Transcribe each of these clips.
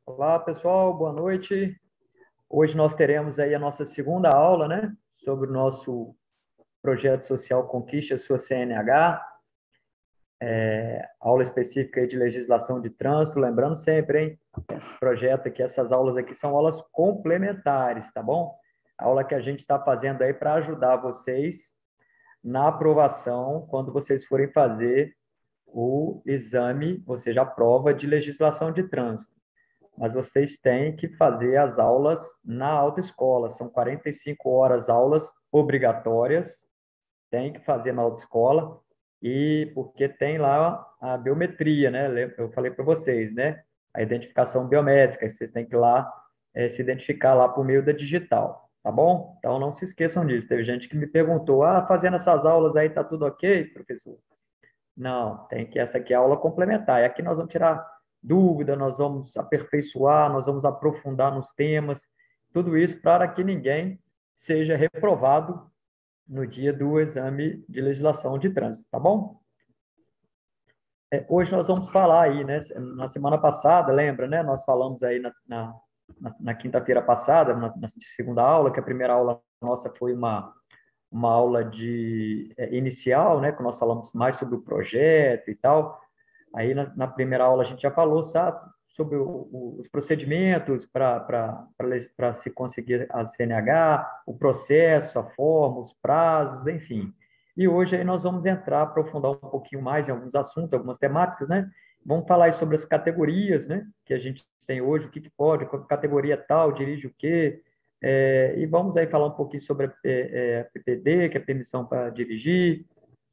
Olá, pessoal, boa noite. Hoje nós teremos aí a nossa segunda aula, né, sobre o nosso projeto social Conquiste a sua CNH, aula específica aí de legislação de trânsito. Lembrando sempre, hein, esse projeto aqui, essas aulas aqui são aulas complementares, tá bom? A aula que a gente está fazendo aí para ajudar vocês na aprovação quando vocês forem fazer o exame, ou seja, a prova de legislação de trânsito. Mas vocês têm que fazer as aulas na autoescola. São 45 horas aulas obrigatórias, tem que fazer na autoescola, e porque tem lá a biometria, né? Eu falei para vocês, né? A identificação biométrica, vocês têm que ir lá se identificar lá por meio da digital, tá bom? Então não se esqueçam disso. Teve gente que me perguntou: fazendo essas aulas aí tá tudo ok, professor? Não, tem que essa aqui é a aula complementar. E aqui nós vamos tirar dúvida, nós vamos aperfeiçoar, nós vamos aprofundar nos temas, tudo isso para que ninguém seja reprovado no dia do exame de legislação de trânsito, tá bom? Hoje nós vamos falar aí, né? Na semana passada, lembra, né? Nós falamos aí na quinta-feira passada, na segunda aula, que a primeira aula nossa foi uma aula de inicial, né, que nós falamos mais sobre o projeto e tal. Aí na primeira aula a gente já falou, sabe, sobre os procedimentos para se conseguir a CNH, o processo, a forma, os prazos, enfim. E hoje aí nós vamos entrar, aprofundar um pouquinho mais em alguns assuntos, algumas temáticas, né? Vamos falar aí sobre as categorias, né, que a gente tem hoje, o que pode, categoria tal, dirige o quê, e vamos aí falar um pouquinho sobre a PPD, que é permissão para dirigir,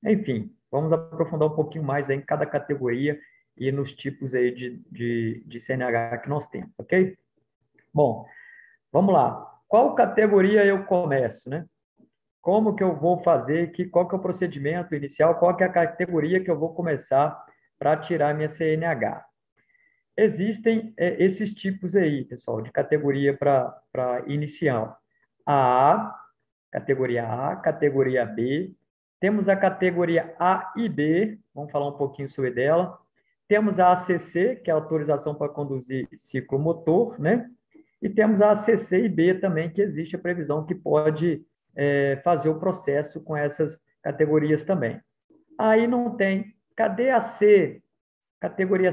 enfim, vamos aprofundar um pouquinho mais aí em cada categoria e nos tipos aí de CNH que nós temos, ok? Bom, vamos lá. Qual categoria eu começo, né? Como que eu vou fazer, qual que é o procedimento inicial, qual que é a categoria que eu vou começar para tirar minha CNH? Existem esses tipos aí, pessoal, de categoria para inicial. A, categoria A, categoria B. Temos a categoria A e B, vamos falar um pouquinho sobre dela. Temos a ACC, que é a autorização para conduzir ciclomotor, né? E temos a ACC e B também, que existe a previsão que pode fazer o processo com essas categorias também. Aí não tem. Cadê a C, categoria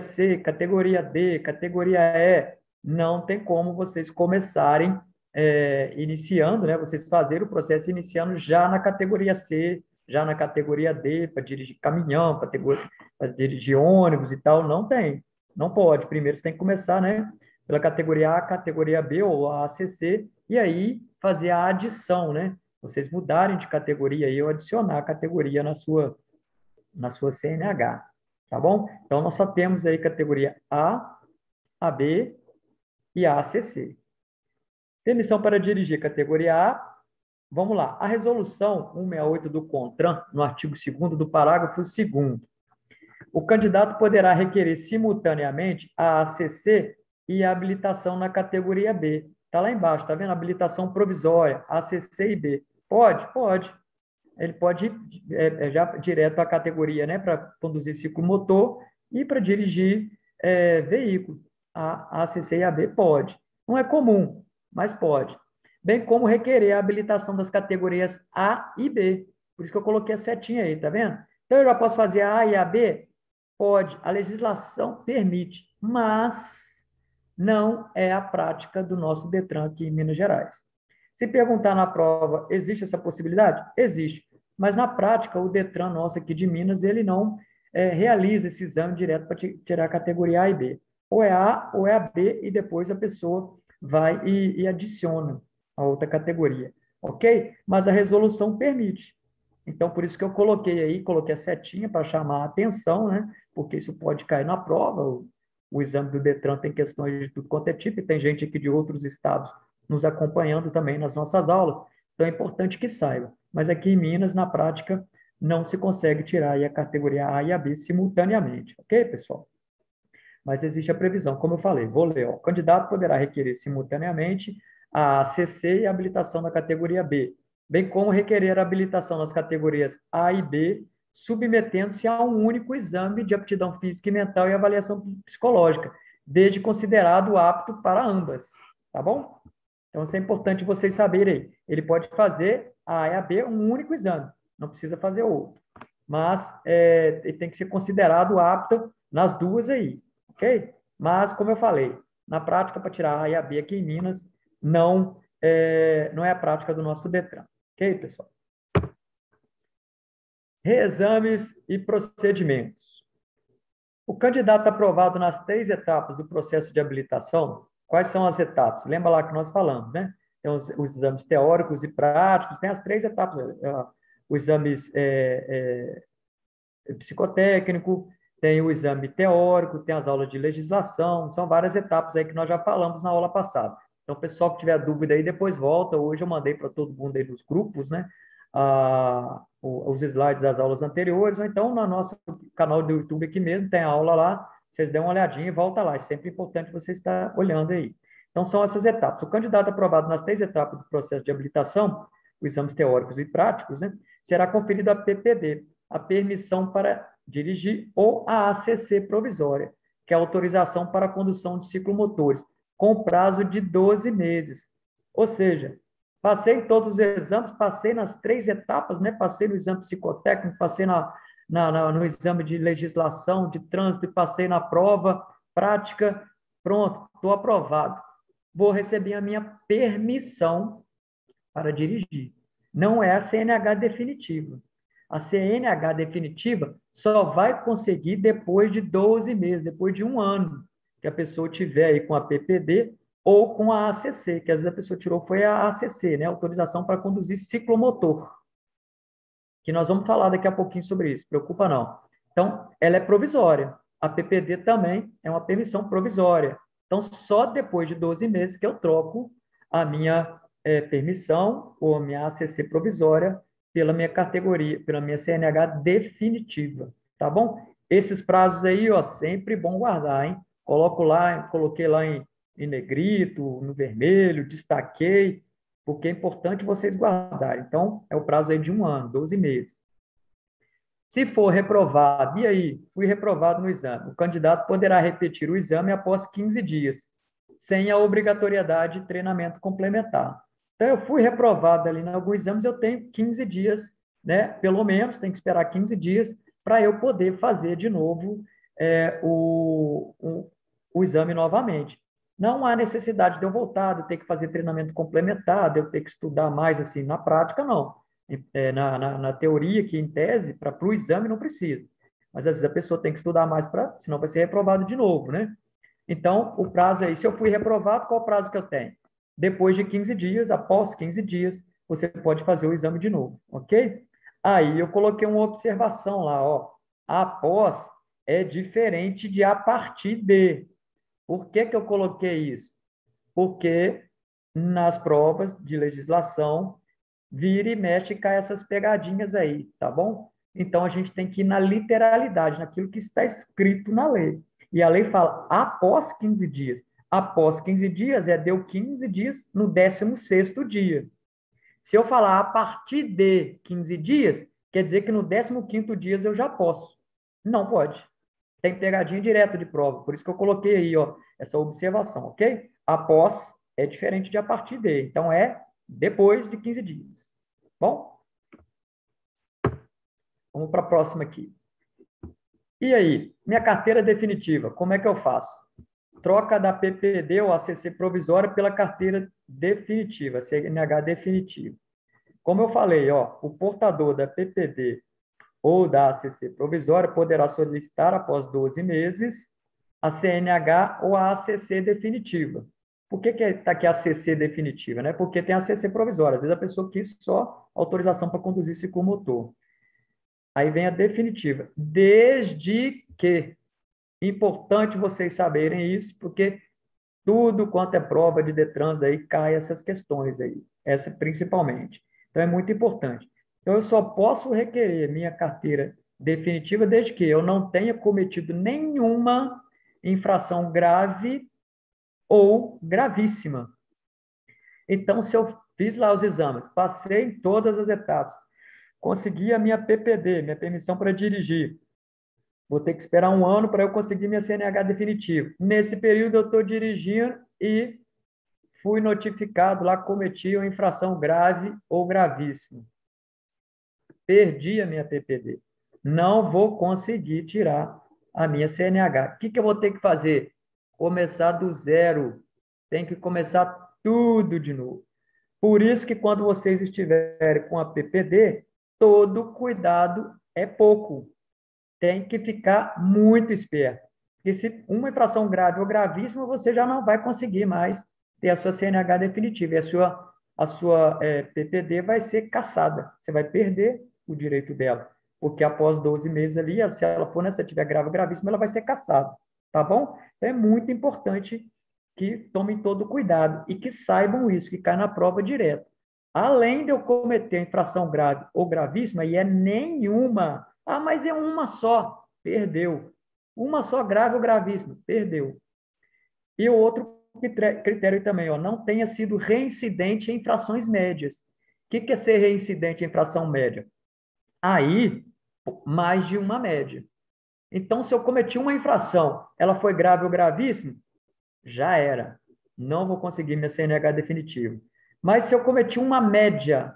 D, categoria E? Não tem como vocês começarem iniciando, né? Vocês fazerem o processo iniciando já na categoria C, já na categoria D, para dirigir caminhão, para dirigir ônibus e tal. Não tem, não pode. Primeiro você tem que começar, né? Pela categoria A, categoria B ou a ACC, e aí fazer a adição, né? Vocês mudarem de categoria e eu adicionar a categoria na sua CNH, tá bom? Então, nós só temos aí categoria A, AB e a ACC. Permissão para dirigir, categoria A. Vamos lá. A resolução 168 do CONTRAN, no artigo 2º do parágrafo 2º, o candidato poderá requerer simultaneamente a ACC e a habilitação na categoria B. Está lá embaixo, está vendo? Habilitação provisória, ACC e B. Pode? Pode. Ele pode ir já direto à categoria, né, para conduzir ciclomotor e para dirigir veículo. A ACC e a B pode. Não é comum, mas pode. Bem como requerer a habilitação das categorias A e B. Por isso que eu coloquei a setinha aí, tá vendo? Então, eu já posso fazer a A e a B? Pode. A legislação permite, mas não é a prática do nosso DETRAN aqui em Minas Gerais. Se perguntar na prova, existe essa possibilidade? Existe. Mas, na prática, o DETRAN nosso aqui de Minas, ele não realiza esse exame direto para tirar a categoria A e B. Ou é A ou é a B, e depois a pessoa vai e adiciona a outra categoria. Ok? Mas a resolução permite. Então, por isso que eu coloquei aí, coloquei a setinha para chamar a atenção, né? Porque isso pode cair na prova. O exame do DETRAN tem questões de tudo quanto é tipo, e tem gente aqui de outros estados nos acompanhando também nas nossas aulas. Então, é importante que saiba. Mas aqui em Minas, na prática, não se consegue tirar aí a categoria A e a B simultaneamente. Ok, pessoal? Mas existe a previsão, como eu falei. Vou ler. Ó. O candidato poderá requerer simultaneamente a CC e a habilitação da categoria B, bem como requerer a habilitação nas categorias A e B, submetendo-se a um único exame de aptidão física e mental e avaliação psicológica. desde considerado apto para ambas, tá bom? Então, isso é importante vocês saberem. Ele pode fazer a A e a B um único exame, não precisa fazer outro. Mas ele tem que ser considerado apto nas duas aí, ok? Mas, como eu falei, na prática, para tirar a A e a B aqui em Minas, não é a prática do nosso Detran. Ok, pessoal? Reexames e procedimentos. O candidato aprovado nas 3 etapas do processo de habilitação, quais são as etapas? Lembra lá que nós falamos, né? Tem os exames teóricos e práticos, tem as 3 etapas. O exame psicotécnico, tem o exame teórico, tem as aulas de legislação, são várias etapas aí que nós já falamos na aula passada. Então, o pessoal que tiver dúvida aí, depois volta. Hoje eu mandei para todo mundo aí dos grupos, né? Os slides das aulas anteriores, ou então no nosso canal do YouTube aqui mesmo, tem a aula lá, vocês dêem uma olhadinha e volta lá. É sempre importante você estar olhando aí. Então, são essas etapas. O candidato aprovado nas 3 etapas do processo de habilitação, os exames teóricos e práticos, né, será conferido a PPD, a permissão para dirigir, ou a ACC provisória, que é a autorização para a condução de ciclomotores, com prazo de 12 meses. Ou seja, passei todos os exames, passei nas 3 etapas, né? Passei no exame psicotécnico, passei no exame de legislação, de trânsito, e passei na prova prática, pronto, estou aprovado. Vou receber a minha permissão para dirigir. Não é a CNH definitiva. A CNH definitiva só vai conseguir depois de 12 meses, depois de um ano que a pessoa tiver aí com a PPD ou com a ACC, que às vezes a pessoa tirou foi a ACC, né? Autorização para conduzir ciclomotor, que nós vamos falar daqui a pouquinho sobre isso, preocupa não. Então, ela é provisória. A PPD também é uma permissão provisória. Então, só depois de 12 meses que eu troco a minha permissão ou a minha ACC provisória pela minha categoria, pela minha CNH definitiva, tá bom? Esses prazos aí, ó, sempre bom guardar, hein? Coloquei lá em negrito, no vermelho, destaquei, porque é importante vocês guardarem. Então, é o prazo aí de um ano, 12 meses. Se for reprovado, e aí? Fui reprovado no exame. O candidato poderá repetir o exame após 15 dias, sem a obrigatoriedade de treinamento complementar. Então, eu fui reprovado ali em alguns exames, eu tenho 15 dias, né? Pelo menos, tem que esperar 15 dias para eu poder fazer de novo o exame novamente. Não há necessidade de eu voltar, de eu ter que fazer treinamento complementar, de eu ter que estudar mais assim na prática, não. Na teoria, que em tese, para o exame não precisa. Mas às vezes a pessoa tem que estudar mais, senão vai ser reprovado de novo, né? Então, o prazo aí, se eu fui reprovado, qual o prazo que eu tenho? Depois de 15 dias, após 15 dias, você pode fazer o exame de novo, ok? Aí eu coloquei uma observação lá, ó. Após é diferente de a partir de. Por que que eu coloquei isso? Porque nas provas de legislação, vira e mexe e cai essas pegadinhas aí, tá bom? Então a gente tem que ir na literalidade, naquilo que está escrito na lei. E a lei fala após 15 dias. Após 15 dias deu 15 dias no 16º dia. Se eu falar a partir de 15 dias, quer dizer que no 15º dia eu já posso. Não pode. Tem pegadinha direta de prova, por isso que eu coloquei aí, ó, essa observação, ok? Após é diferente de a partir de, então é depois de 15 dias. Bom, vamos para a próxima aqui. E aí, minha carteira definitiva, como é que eu faço? Troca da PPD ou ACC provisória pela carteira definitiva, CNH definitiva. Como eu falei, ó, o portador da PPD ou da ACC provisória poderá solicitar, após 12 meses, a CNH ou a ACC definitiva. Por que está aqui a ACC definitiva? Né? Porque tem a ACC provisória. Às vezes a pessoa quis só autorização para conduzir ciclomotor. Aí vem a definitiva. Desde que, importante vocês saberem isso, porque tudo quanto é prova de Detran aí cai essas questões aí, essa principalmente. Então é muito importante. Então eu só posso requerer minha carteira definitiva desde que eu não tenha cometido nenhuma infração grave ou gravíssima. Então, se eu fiz lá os exames, passei em todas as etapas, consegui a minha PPD, minha permissão para dirigir, vou ter que esperar um ano para eu conseguir minha CNH definitiva. Nesse período, eu estou dirigindo e fui notificado lá que cometi uma infração grave ou gravíssima. Perdi a minha PPD. Não vou conseguir tirar a minha CNH. O que eu vou ter que fazer? Começar do zero. Tem que começar tudo de novo. Por isso que quando vocês estiverem com a PPD, todo cuidado é pouco. Tem que ficar muito esperto. Porque se uma infração grave ou gravíssima, você já não vai conseguir mais ter a sua CNH definitiva. E a sua PPD vai ser cassada. Você vai perder o direito dela. Porque após 12 meses ali, se ela for, né, se tiver grave ou gravíssima, ela vai ser cassada. Tá bom? Então, é muito importante que tomem todo cuidado e que saibam isso, que cai na prova direto. Além de eu cometer infração grave ou gravíssima, e é nenhuma. Ah, mas é uma só. Perdeu. Uma só grave ou gravíssima. Perdeu. E o outro critério também, ó, não tenha sido reincidente em infrações médias. O que é ser reincidente em infração média? Aí, mais de uma média. Então, se eu cometi uma infração, ela foi grave ou gravíssima, já era. Não vou conseguir minha CNH definitiva. Mas se eu cometi uma média,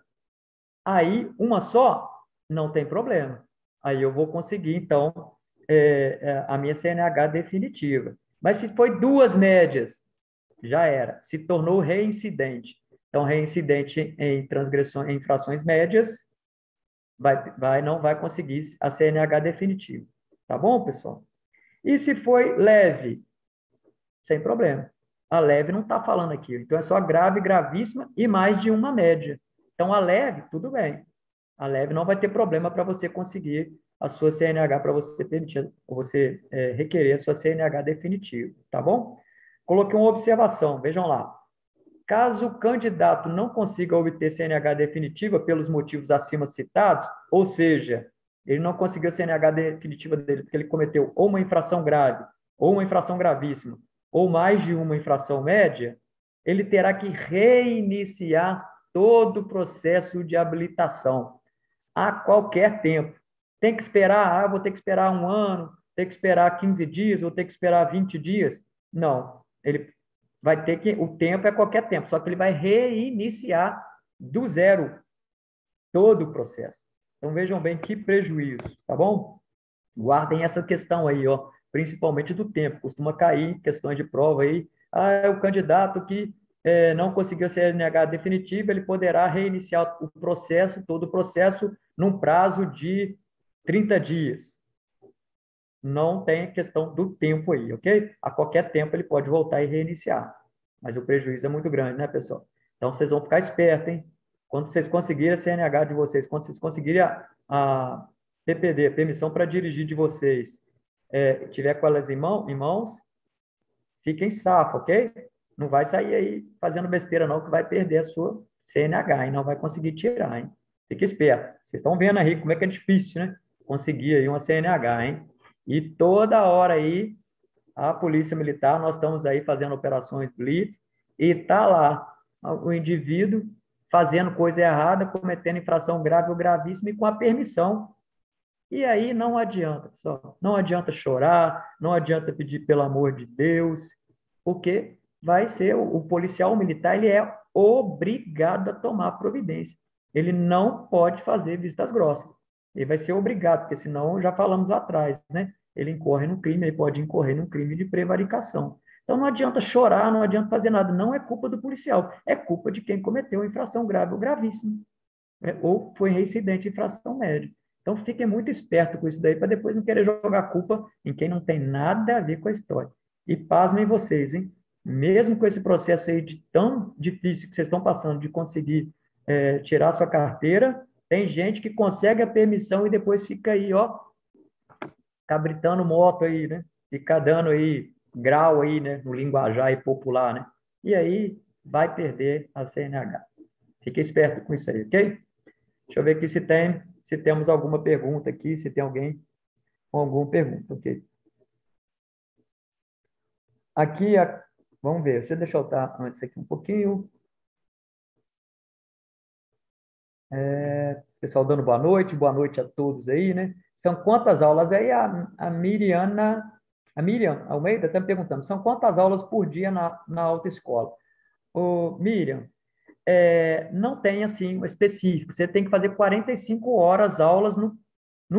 aí uma só, não tem problema. Aí eu vou conseguir, então, a minha CNH definitiva. Mas se foi duas médias, já era. Se tornou reincidente. Então, reincidente em transgressões, em infrações médias, não vai conseguir a CNH definitiva. Tá bom, pessoal? E se foi leve? Sem problema. A leve não está falando aqui. Então, é só grave, gravíssima e mais de uma média. Então, a leve, tudo bem. A leve não vai ter problema para você conseguir a sua CNH, para você permitir, ou você requerer a sua CNH definitiva, tá bom? Coloquei uma observação, vejam lá. Caso o candidato não consiga obter CNH definitiva pelos motivos acima citados, ou seja, ele não conseguiu a CNH definitiva dele porque ele cometeu ou uma infração grave, ou uma infração gravíssima, ou mais de uma infração média, ele terá que reiniciar todo o processo de habilitação a qualquer tempo. Tem que esperar, vou ter que esperar um ano, tem que esperar 15 dias, vou ter que esperar 20 dias. Não, ele vai ter que, o tempo é qualquer tempo, só que ele vai reiniciar do zero todo o processo. Então vejam bem que prejuízo, tá bom? Guardem essa questão aí, ó, principalmente do tempo. Costuma cair questões de prova aí. É o candidato que não conseguiu a CNH definitiva, ele poderá reiniciar o processo, todo o processo, num prazo de 30 dias. Não tem questão do tempo aí, ok? A qualquer tempo ele pode voltar e reiniciar. Mas o prejuízo é muito grande, né, pessoal? Então vocês vão ficar espertos, hein? Quando vocês conseguirem a CNH de vocês, quando vocês conseguirem a PPD, permissão para dirigir de vocês, tiver com elas em mãos, fiquem safo, ok? Não vai sair aí fazendo besteira, não, que vai perder a sua CNH e não vai conseguir tirar, hein? Fique esperto. Vocês estão vendo aí como é que é difícil, né? Conseguir aí uma CNH, hein? E toda hora aí, a Polícia Militar, nós estamos aí fazendo operações Blitz, e tá lá o indivíduo fazendo coisa errada, cometendo infração grave ou gravíssima e com a permissão. E aí não adianta, pessoal. Não adianta chorar, não adianta pedir pelo amor de Deus, porque vai ser o policial militar, ele é obrigado a tomar providência. Ele não pode fazer vistas grossas. Ele vai ser obrigado, porque senão, já falamos lá atrás, né? Ele incorre no crime, ele pode incorrer no crime de prevaricação. Então não adianta chorar, não adianta fazer nada. Não é culpa do policial, é culpa de quem cometeu infração grave ou gravíssima, né? Ou foi reincidente em infração média. Então, fiquem muito espertos com isso daí, para depois não querer jogar culpa em quem não tem nada a ver com a história. E pasmem vocês, hein? Mesmo com esse processo aí de tão difícil que vocês estão passando de conseguir tirar sua carteira, tem gente que consegue a permissão e depois fica aí, ó, cabritando moto aí, né? Fica dando aí grau aí, né? No linguajar aí popular, né? E aí vai perder a CNH. Fique esperto com isso aí, ok? Deixa eu ver aqui se temos alguma pergunta aqui, se tem alguém com alguma pergunta, ok? Aqui, vamos ver, deixa eu voltar antes aqui um pouquinho. Pessoal dando boa noite a todos aí, né? São quantas aulas aí? A Miriam Almeida está me perguntando, são quantas aulas por dia na autoescola? Ô, Miriam, não tem assim um específico, você tem que fazer 45 horas aulas no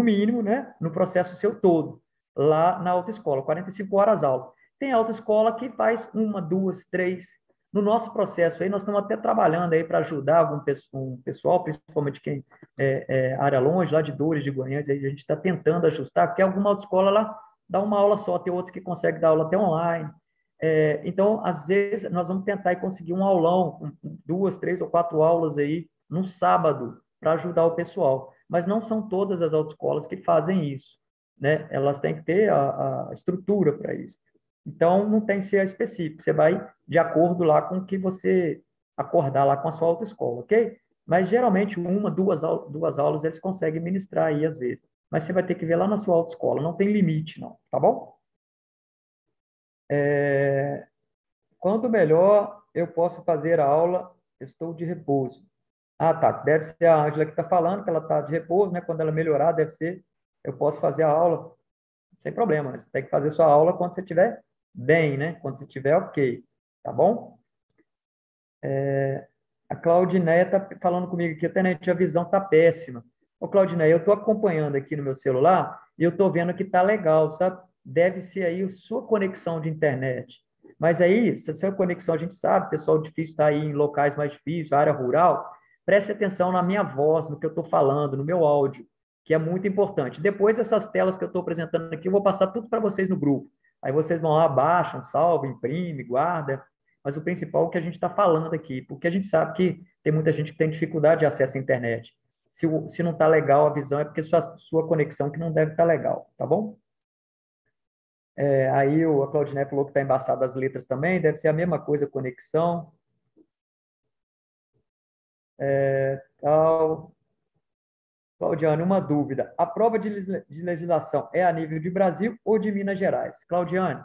mínimo, né? No processo seu todo, lá na autoescola, 45 horas aulas. Tem autoescola que faz uma, duas, três. No nosso processo aí, nós estamos até trabalhando aí para ajudar um pessoal, principalmente quem área longe, lá de Dores, de Goiânia, aí a gente está tentando ajustar, porque alguma autoescola lá dá uma aula só, tem outros que conseguem dar aula até online. Então, às vezes, nós vamos tentar e conseguir um aulão, duas, três ou quatro aulas aí, no sábado, para ajudar o pessoal. Mas não são todas as autoescolas que fazem isso, né? Elas têm que ter a estrutura para isso. Então, não tem que ser específico. Você vai de acordo lá com o que você acordar lá com a sua autoescola, ok? Mas, geralmente, uma, duas aulas eles conseguem ministrar aí, às vezes. Mas você vai ter que ver lá na sua autoescola. Não tem limite, não. Tá bom? Quando melhor eu posso fazer a aula, estou de repouso. Ah, tá. Deve ser a Ângela que está falando, que ela está de repouso, né? Quando ela melhorar, deve ser, eu posso fazer a aula sem problema, né? Você tem que fazer sua aula quando você estiver bem, né? Quando você estiver ok, tá bom? A Claudineia está falando comigo aqui, até a visão está péssima. Ô, Claudineia, eu estou acompanhando aqui no meu celular e eu estou vendo que está legal, sabe? Deve ser aí a sua conexão de internet. Mas aí, se a sua conexão, a gente sabe, pessoal difícil está aí em locais mais difíceis, área rural, preste atenção na minha voz, no que eu estou falando, no meu áudio, que é muito importante. Depois dessas telas que eu estou apresentando aqui, eu vou passar tudo para vocês no grupo. Aí vocês vão lá, baixam, salvam, imprime, guarda, mas o principal é o que a gente está falando aqui, porque a gente sabe que tem muita gente que tem dificuldade de acesso à internet. Se não está legal a visão, é porque sua conexão que não deve estar legal, tá bom? Aí a Claudinei falou que está embaçado as letras também, deve ser a mesma coisa, conexão. Tal. Claudiane, uma dúvida. A prova de legislação é a nível de Brasil ou de Minas Gerais? Claudiane,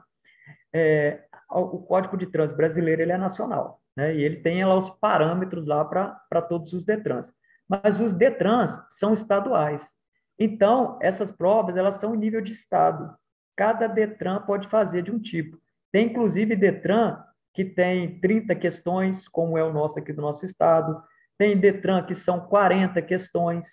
o Código de Trânsito brasileiro ele é nacional, né? E ele tem lá os parâmetros lá para todos os DETRANs. Mas os DETRANs são estaduais. Então, essas provas elas são em nível de estado. Cada DETRAN pode fazer de um tipo. Tem inclusive DETRAN que tem 30 questões, como é o nosso aqui do nosso estado. Tem DETRAN que são 40 questões,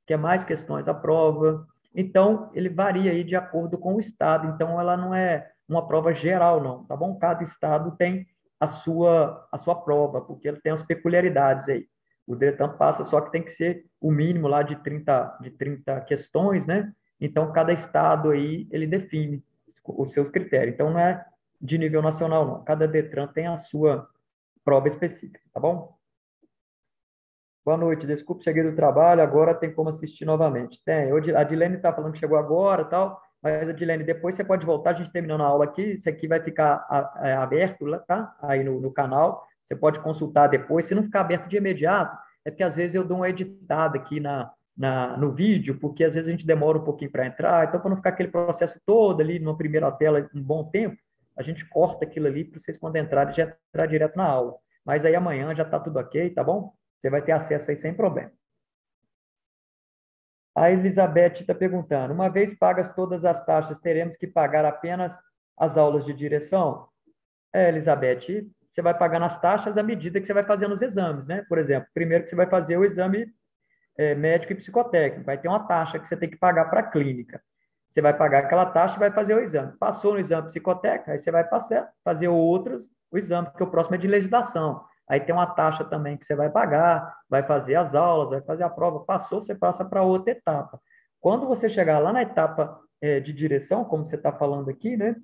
que é mais questões à prova. Então, ele varia aí de acordo com o estado. Então, ela não é uma prova geral, não, tá bom? Cada estado tem a sua prova, porque ele tem as peculiaridades aí. O Detran passa, só que tem que ser o mínimo lá de 30 questões, né? Então, cada estado aí, ele define os seus critérios. Então, não é de nível nacional, não. Cada Detran tem a sua prova específica, tá bom? Boa noite, desculpe, cheguei do trabalho, agora tem como assistir novamente. Tem, a Dilene está falando que chegou agora tal, mas a Dilene, depois você pode voltar, a gente terminando a aula aqui, isso aqui vai ficar aberto, tá? Aí no canal, você pode consultar depois, se não ficar aberto de imediato, é porque às vezes eu dou uma editada aqui no vídeo, porque às vezes a gente demora um pouquinho para entrar, então para não ficar aquele processo todo ali, numa primeira tela, um bom tempo, a gente corta aquilo ali para vocês quando entrarem, já entrar direto na aula. Mas aí amanhã já está tudo ok, tá bom? Você vai ter acesso aí sem problema. A Elizabeth está perguntando: uma vez pagas todas as taxas, teremos que pagar apenas as aulas de direção? Elizabeth, você vai pagar nas taxas à medida que você vai fazendo os exames, né? Por exemplo, primeiro que você vai fazer o exame médico e psicotécnico, vai ter uma taxa que você tem que pagar para a clínica. Você vai pagar aquela taxa e vai fazer o exame. Passou no exame psicotécnico, aí você vai fazer o exame, porque o próximo é de legislação. Aí tem uma taxa também que você vai pagar, vai fazer as aulas, vai fazer a prova. Passou, você passa para outra etapa. Quando você chegar lá na etapa de direção, como você está falando aqui, né?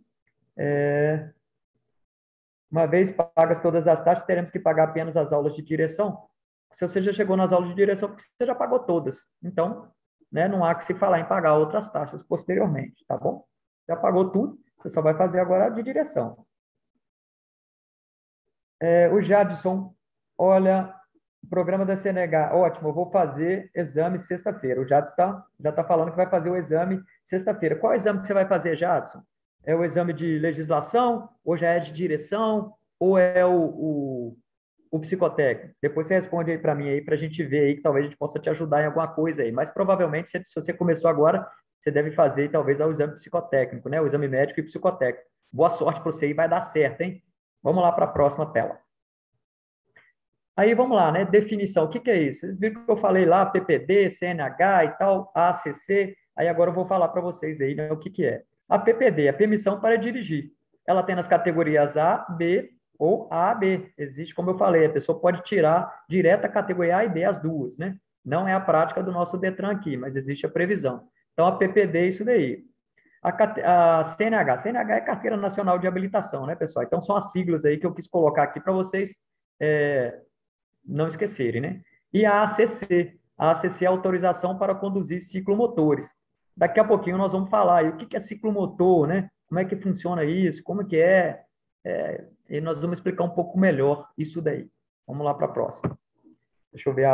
Uma vez pagas todas as taxas, teremos que pagar apenas as aulas de direção. Se você já chegou nas aulas de direção, porque você já pagou todas. Então, né, não há que se falar em pagar outras taxas posteriormente, tá bom? Já pagou tudo, você só vai fazer agora a de direção. O Jadson, olha, o programa da CNH, ótimo, eu vou fazer exame sexta-feira. O Jadson já está falando que vai fazer o exame sexta-feira. Qual exame que você vai fazer, Jadson? É o exame de legislação, ou já é de direção, ou é o o psicotécnico? Depois você responde aí para mim aí, para a gente ver aí, que talvez a gente possa te ajudar em alguma coisa aí. Mas provavelmente, se você começou agora, você deve fazer talvez o exame psicotécnico, né? O exame médico e psicotécnico. Boa sorte para você aí, vai dar certo, hein? Vamos lá para a próxima tela. Aí vamos lá, né? Definição. O que que é isso? Vocês viram que eu falei lá, PPD, CNH e tal, ACC. Aí agora eu vou falar para vocês aí, né, o que que é. A PPD, a permissão para dirigir. Ela tem nas categorias A, B ou A, B. Existe, como eu falei, a pessoa pode tirar direto a categoria A e B, as duas, né? Não é a prática do nosso Detran aqui, mas existe a previsão. Então, a PPD é isso daí. A CNH. CNH é Carteira Nacional de Habilitação, né, pessoal? Então, são as siglas aí que eu quis colocar aqui para vocês não esquecerem, né? E a ACC. A ACC é a autorização para conduzir ciclomotores. Daqui a pouquinho nós vamos falar aí o que é ciclomotor, né? Como é que funciona isso, como que e nós vamos explicar um pouco melhor isso daí. Vamos lá para a próxima. Deixa eu ver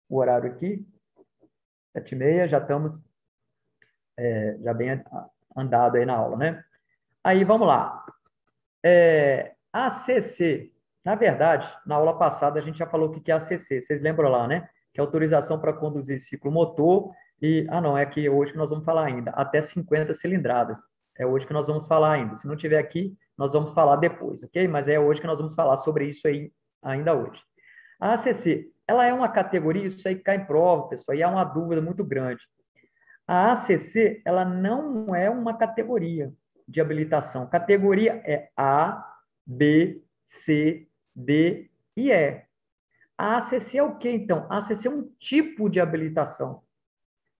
o horário aqui. 7h30, já estamos já bem andado aí na aula, né? Aí, vamos lá. ACC, na verdade, na aula passada a gente já falou o que é ACC, vocês lembram lá, né? Que é autorização para conduzir ciclo motor e, não, é que hoje que nós vamos falar ainda, até 50 cilindradas. É hoje que nós vamos falar ainda. Se não tiver aqui, nós vamos falar depois, ok? Mas é hoje que nós vamos falar sobre isso aí, ainda hoje. A ACC, ela é uma categoria, isso aí cai em prova, pessoal, e há uma dúvida muito grande. A ACC, ela não é uma categoria de habilitação. Categoria é A, B, C, D e E. A ACC é o quê, então? A ACC é um tipo de habilitação.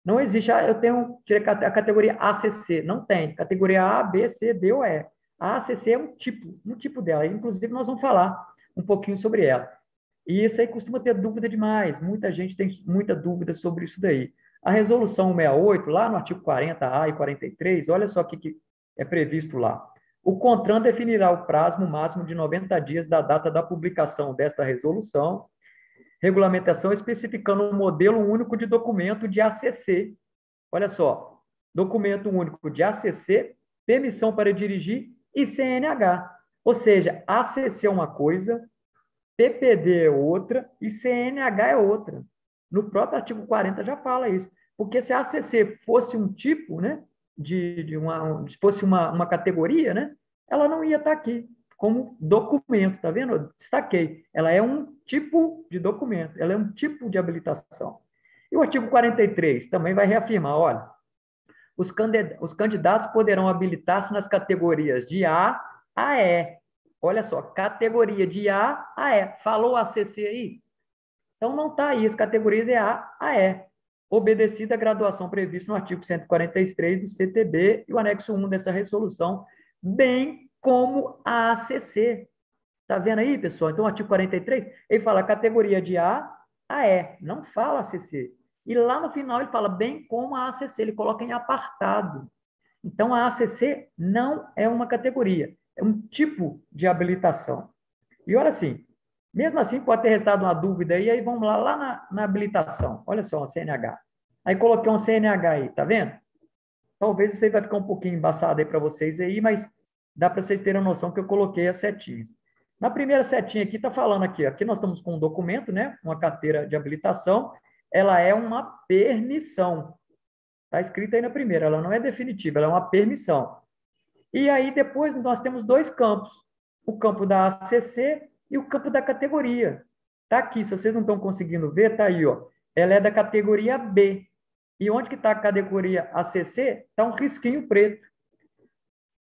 Não existe, tirei a categoria ACC. Não tem. Categoria A, B, C, D ou E. A ACC é um tipo dela. Inclusive, nós vamos falar um pouquinho sobre ela. E isso aí costuma ter dúvida demais. Muita gente tem muita dúvida sobre isso daí. A resolução 168, lá no artigo 40A e 43, olha só o que é previsto lá. O CONTRAN definirá o prazo máximo de 90 dias da data da publicação desta resolução, regulamentação especificando um modelo único de documento de ACC. Olha só, documento único de ACC, permissão para dirigir e CNH. Ou seja, ACC é uma coisa, PPD é outra e CNH é outra. No próprio artigo 40 já fala isso. Porque se a ACC fosse um tipo, né, fosse uma categoria, né, ela não ia estar aqui como documento, tá vendo? Eu destaquei. Ela é um tipo de documento, ela é um tipo de habilitação. E o artigo 43 também vai reafirmar, olha, os candidatos poderão habilitar-se nas categorias de A a E. Olha só, categoria de A a E. Falou ACC aí? Então, não está aí, as categorias é A a E. Obedecida a graduação prevista no artigo 143 do CTB e o anexo 1 dessa resolução, bem como a ACC. Está vendo aí, pessoal? Então, o artigo 43, ele fala categoria de A a E, não fala ACC. E lá no final ele fala bem como a ACC, ele coloca em apartado. Então, a ACC não é uma categoria, é um tipo de habilitação. E olha assim, mesmo assim pode ter restado uma dúvida aí vamos lá na habilitação. Olha só, uma CNH. Aí coloquei um CNH aí, tá vendo? Talvez isso aí vai ficar um pouquinho embaçado aí para vocês aí, mas dá para vocês terem a noção que eu coloquei as setinhas. Na primeira setinha aqui, está falando aqui nós estamos com um documento, né? Uma carteira de habilitação, ela é uma permissão. Está escrito aí na primeira, ela não é definitiva, ela é uma permissão. E aí depois nós temos dois campos, o campo da ACC e o campo da categoria. Está aqui, se vocês não estão conseguindo ver, está aí, ó. Ela é da categoria B. E onde que está a categoria ACC? Está um risquinho preto.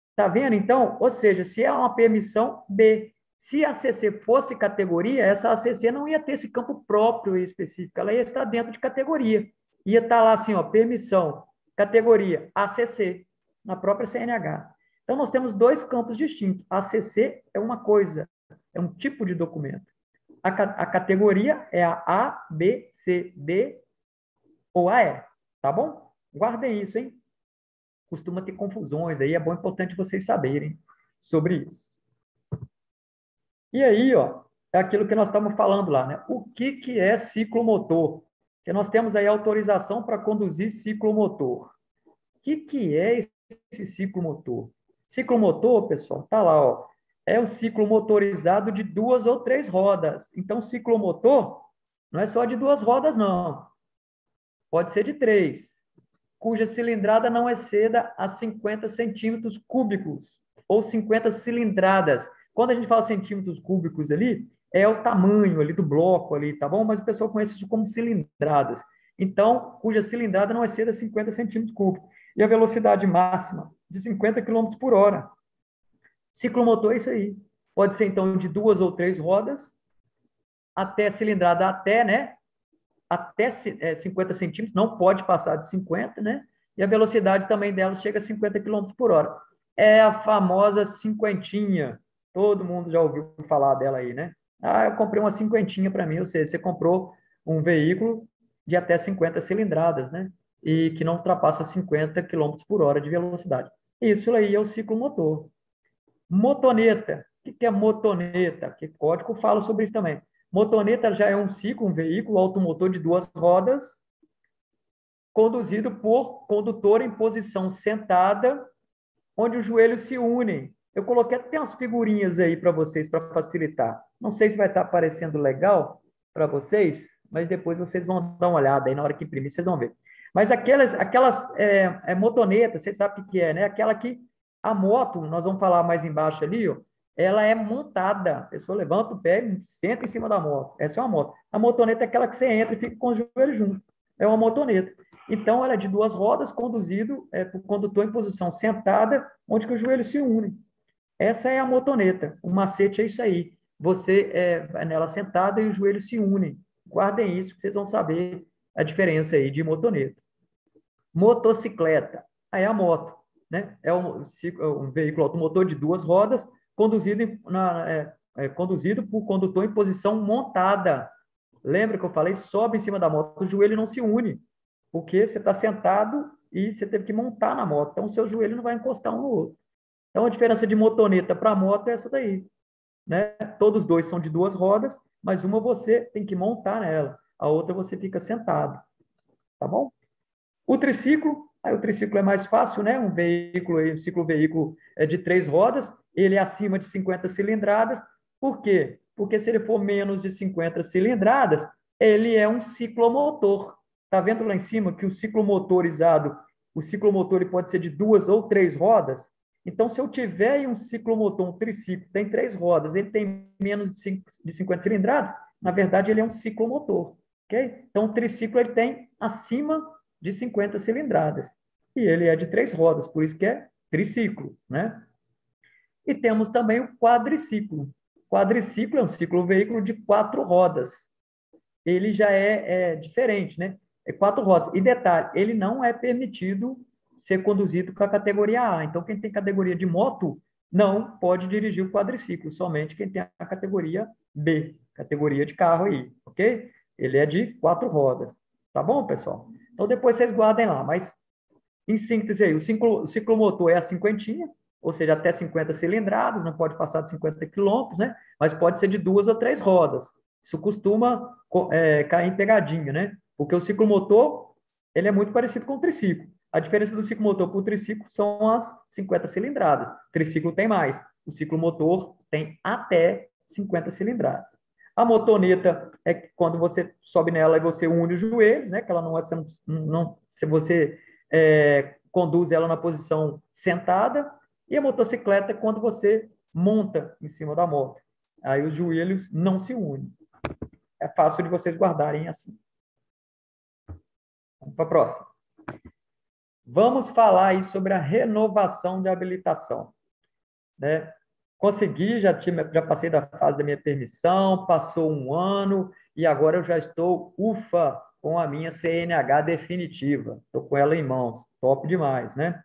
Está vendo, então? Ou seja, se é uma permissão, B. Se a ACC fosse categoria, essa ACC não ia ter esse campo próprio e específico, ela ia estar dentro de categoria. Ia estar lá assim, ó, permissão, categoria, ACC, na própria CNH. Então, nós temos dois campos distintos. A ACC é uma coisa, é um tipo de documento. A categoria é a A, B, C, D ou a E, tá bom? Guardem isso, hein? Costuma ter confusões aí, é bom, importante vocês saberem sobre isso. E aí, ó, é aquilo que nós estamos falando lá, né? O que é ciclomotor? Que nós temos aí autorização para conduzir ciclomotor. O que é esse ciclomotor? Ciclomotor, pessoal, tá lá, ó. é o ciclo motorizado de 2 ou 3 rodas. Então, ciclomotor não é só de 2 rodas, não. Pode ser de 3, cuja cilindrada não exceda a 50 centímetros cúbicos, ou 50 cilindradas. Quando a gente fala centímetros cúbicos ali, é o tamanho ali do bloco ali, tá bom? Mas o pessoal conhece isso como cilindradas. Então, cuja cilindrada não exceda 50 centímetros cúbicos. E a velocidade máxima de 50 quilômetros por hora. Ciclomotor é isso aí. Pode ser, então, de 2 ou 3 rodas, até cilindrada até, né? Até 50 centímetros, não pode passar de 50, né? E a velocidade também dela chega a 50 quilômetros por hora. É a famosa cinquentinha. Todo mundo já ouviu falar dela aí, né? Ah, eu comprei uma cinquentinha para mim, ou seja, você comprou um veículo de até 50 cilindradas, né? E que não ultrapassa 50 quilômetros por hora de velocidade. Isso aí é o ciclo motor. Motoneta. O que é motoneta? Que código fala sobre isso também. Motoneta já é um ciclo, um veículo automotor de 2 rodas, conduzido por condutor em posição sentada, onde os joelhos se unem. Eu coloquei até umas figurinhas aí para vocês, para facilitar. Não sei se vai estar aparecendo legal para vocês, mas depois vocês vão dar uma olhada aí, na hora que imprimir, vocês vão ver. Mas aquelas motonetas, vocês sabem o que é, né? Aquela que a moto, nós vamos falar mais embaixo ali, ó, ela é montada. A pessoa levanta o pé e senta em cima da moto. Essa é uma moto. A motoneta é aquela que você entra e fica com os joelhos juntos. É uma motoneta. Então, ela é de 2 rodas, conduzido por condutor em posição sentada, onde que os joelhos se unem. Essa é a motoneta. O macete é isso aí. Você vai nela sentada e os joelhos se unem. Guardem isso, que vocês vão saber a diferença aí de motoneta. Motocicleta. Aí é a moto, né? É um veículo automotor de 2 rodas, conduzido por condutor em posição montada. Lembra que eu falei? Sobe em cima da moto, o joelho não se une, porque você está sentado e você teve que montar na moto. Então, o seu joelho não vai encostar um no outro. Então, a diferença de motoneta para moto é essa daí, né? Todos dois são de 2 rodas, mas uma você tem que montar nela, a outra você fica sentado, tá bom? O triciclo, aí o triciclo é mais fácil, né? Um veículo, um ciclo-veículo é de 3 rodas, ele é acima de 50 cilindradas. Por quê? Porque se ele for menos de 50 cilindradas, ele é um ciclomotor. Tá vendo lá em cima que o ciclomotor ele pode ser de 2 ou 3 rodas? Então, se eu tiver um ciclomotor, um triciclo, tem 3 rodas, ele tem menos de 50 cilindradas, na verdade, ele é um ciclomotor. Okay? Então, o triciclo ele tem acima de 50 cilindradas. E ele é de 3 rodas, por isso que é triciclo, né? E temos também o quadriciclo. Quadriciclo é um ciclo-veículo de 4 rodas. Ele já é diferente, né? É 4 rodas. E detalhe, ele não é permitido ser conduzido com a categoria A. Então, quem tem categoria de moto não pode dirigir o quadriciclo, somente quem tem a categoria B, categoria de carro aí, ok? Ele é de 4 rodas. Tá bom, pessoal? Então, depois vocês guardem lá. Mas, em síntese aí, o ciclomotor é a cinquentinha, ou seja, até 50 cilindradas, não pode passar de 50 quilômetros, né? Mas pode ser de 2 ou 3 rodas. Isso costuma cair em pegadinha, né? Porque o ciclomotor, ele é muito parecido com o triciclo. A diferença do ciclomotor para o triciclo são as 50 cilindradas. O triciclo tem mais. O ciclomotor tem até 50 cilindradas. A motoneta é quando você sobe nela e você une os joelhos, né? Que ela não é, se você conduz ela na posição sentada. E a motocicleta é quando você monta em cima da moto. Aí os joelhos não se unem. É fácil de vocês guardarem assim. Vamos para a próxima. Vamos falar aí sobre a renovação de habilitação, né? Consegui, já passei da fase da minha permissão, passou um ano e agora eu já estou, ufa, com a minha CNH definitiva. Estou com ela em mãos. Top demais, né?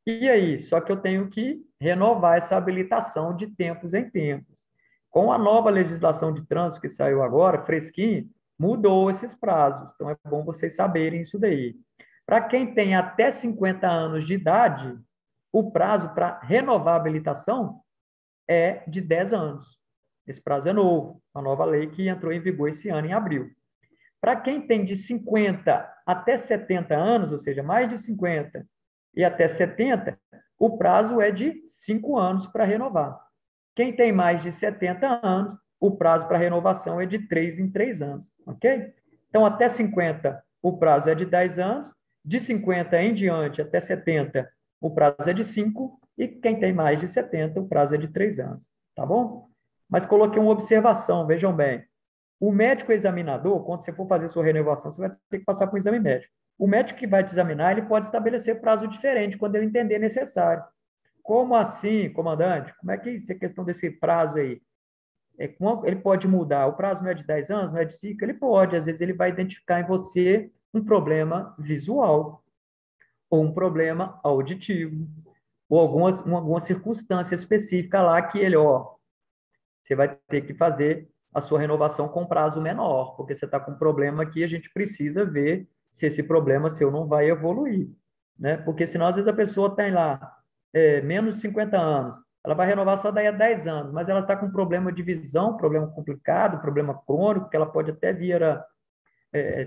E aí? Só que eu tenho que renovar essa habilitação de tempos em tempos. Com a nova legislação de trânsito que saiu agora, fresquinho, mudou esses prazos. Então é bom vocês saberem isso daí. Para quem tem até 50 anos de idade, o prazo para renovar a habilitação é de 10 anos. Esse prazo é novo, uma nova lei que entrou em vigor esse ano, em abril. Para quem tem de 50 até 70 anos, ou seja, mais de 50 e até 70, o prazo é de 5 anos para renovar. Quem tem mais de 70 anos, o prazo para renovação é de 3 em 3 anos, ok? Então, até 50, o prazo é de 10 anos, de 50 em diante até 70, o prazo é de 5, e quem tem mais de 70, o prazo é de 3 anos, tá bom? Mas coloquei uma observação, vejam bem. O médico examinador, quando você for fazer sua renovação, você vai ter que passar por um exame médico. O médico que vai te examinar, ele pode estabelecer prazo diferente quando ele entender necessário. Como assim, comandante? Como é que isso é questão desse prazo aí? Ele pode mudar. O prazo não é de 10 anos, não é de 5? Ele pode. Às vezes ele vai identificar em você um problema visual, ou um problema auditivo, ou alguma circunstância específica lá que ele, ó, você vai ter que fazer a sua renovação com prazo menor, porque você está com um problema que a gente precisa ver se esse problema seu não vai evoluir, né? Porque senão, às vezes, a pessoa tem lá menos de 50 anos, ela vai renovar só daí a 10 anos, mas ela está com problema de visão, problema complicado, problema crônico, que ela pode até vir a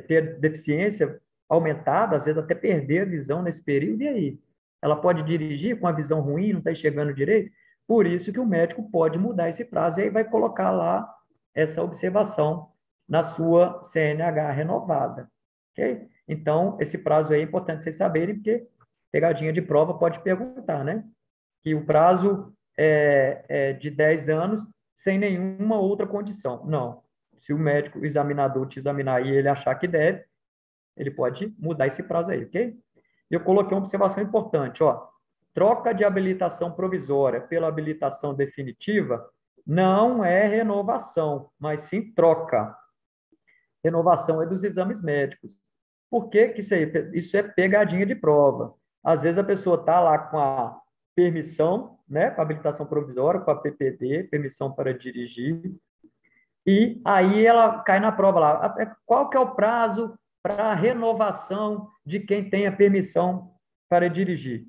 ter deficiência aumentada, às vezes até perder a visão nesse período, e aí? Ela pode dirigir com a visão ruim, não está enxergando direito? Por isso que o médico pode mudar esse prazo, e aí vai colocar lá essa observação na sua CNH renovada, ok? Então, esse prazo aí é importante vocês saberem, porque pegadinha de prova pode perguntar, né? Que o prazo é de 10 anos sem nenhuma outra condição. Não. Se o médico o examinador te examinar e ele achar que deve, ele pode mudar esse prazo aí, ok? Eu coloquei uma observação importante, ó. Troca de habilitação provisória pela habilitação definitiva não é renovação, mas sim troca. Renovação é dos exames médicos. Por que que isso é pegadinha de prova? Às vezes a pessoa está lá com a permissão, né, com a habilitação provisória, com a PPD, permissão para dirigir, e aí ela cai na prova lá. Qual que é o prazo para a renovação de quem tem a permissão para dirigir?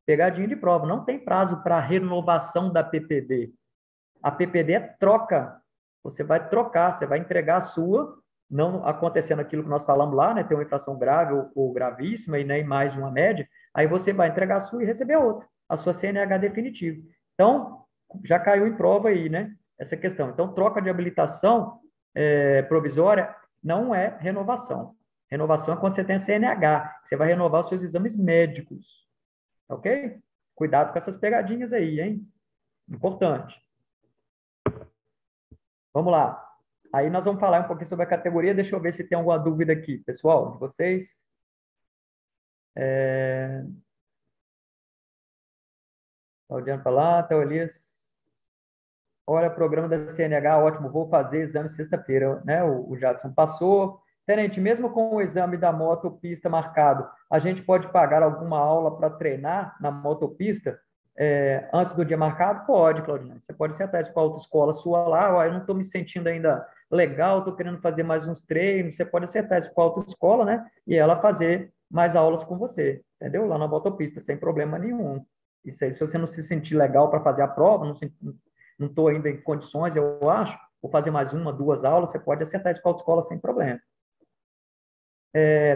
Pegadinha de prova, não tem prazo para renovação da PPD. A PPD é troca. Você vai trocar, você vai entregar a sua, não acontecendo aquilo que nós falamos lá, né? Ter uma infração grave ou gravíssima e nem mais de uma média, aí você vai entregar a sua e receber outra, a sua CNH definitiva. Então, já caiu em prova aí, né? Essa questão. Então, troca de habilitação provisória não é renovação. Renovação é quando você tem a CNH, você vai renovar os seus exames médicos, ok? Cuidado com essas pegadinhas aí, hein? Importante. Vamos lá. Aí nós vamos falar um pouquinho sobre a categoria. Deixa eu ver se tem alguma dúvida aqui, pessoal, de vocês. Claudiano para lá, Theo Elias. Olha, programa da CNH, ótimo, vou fazer exame sexta-feira, né? O Jadson passou. Tenente, mesmo com o exame da motopista marcado, a gente pode pagar alguma aula para treinar na motopista antes do dia marcado? Pode, Claudinho. Você pode sentar isso com a autoescola sua lá. Ó, eu não estou me sentindo ainda legal, estou querendo fazer mais uns treinos. Você pode acertar isso com a autoescola, né? E ela fazer mais aulas com você, entendeu? Lá na motopista, sem problema nenhum. Isso aí, se você não se sentir legal para fazer a prova, não estou ainda em condições, eu acho, vou fazer mais uma, duas aulas, você pode acertar isso com a autoescola sem problema.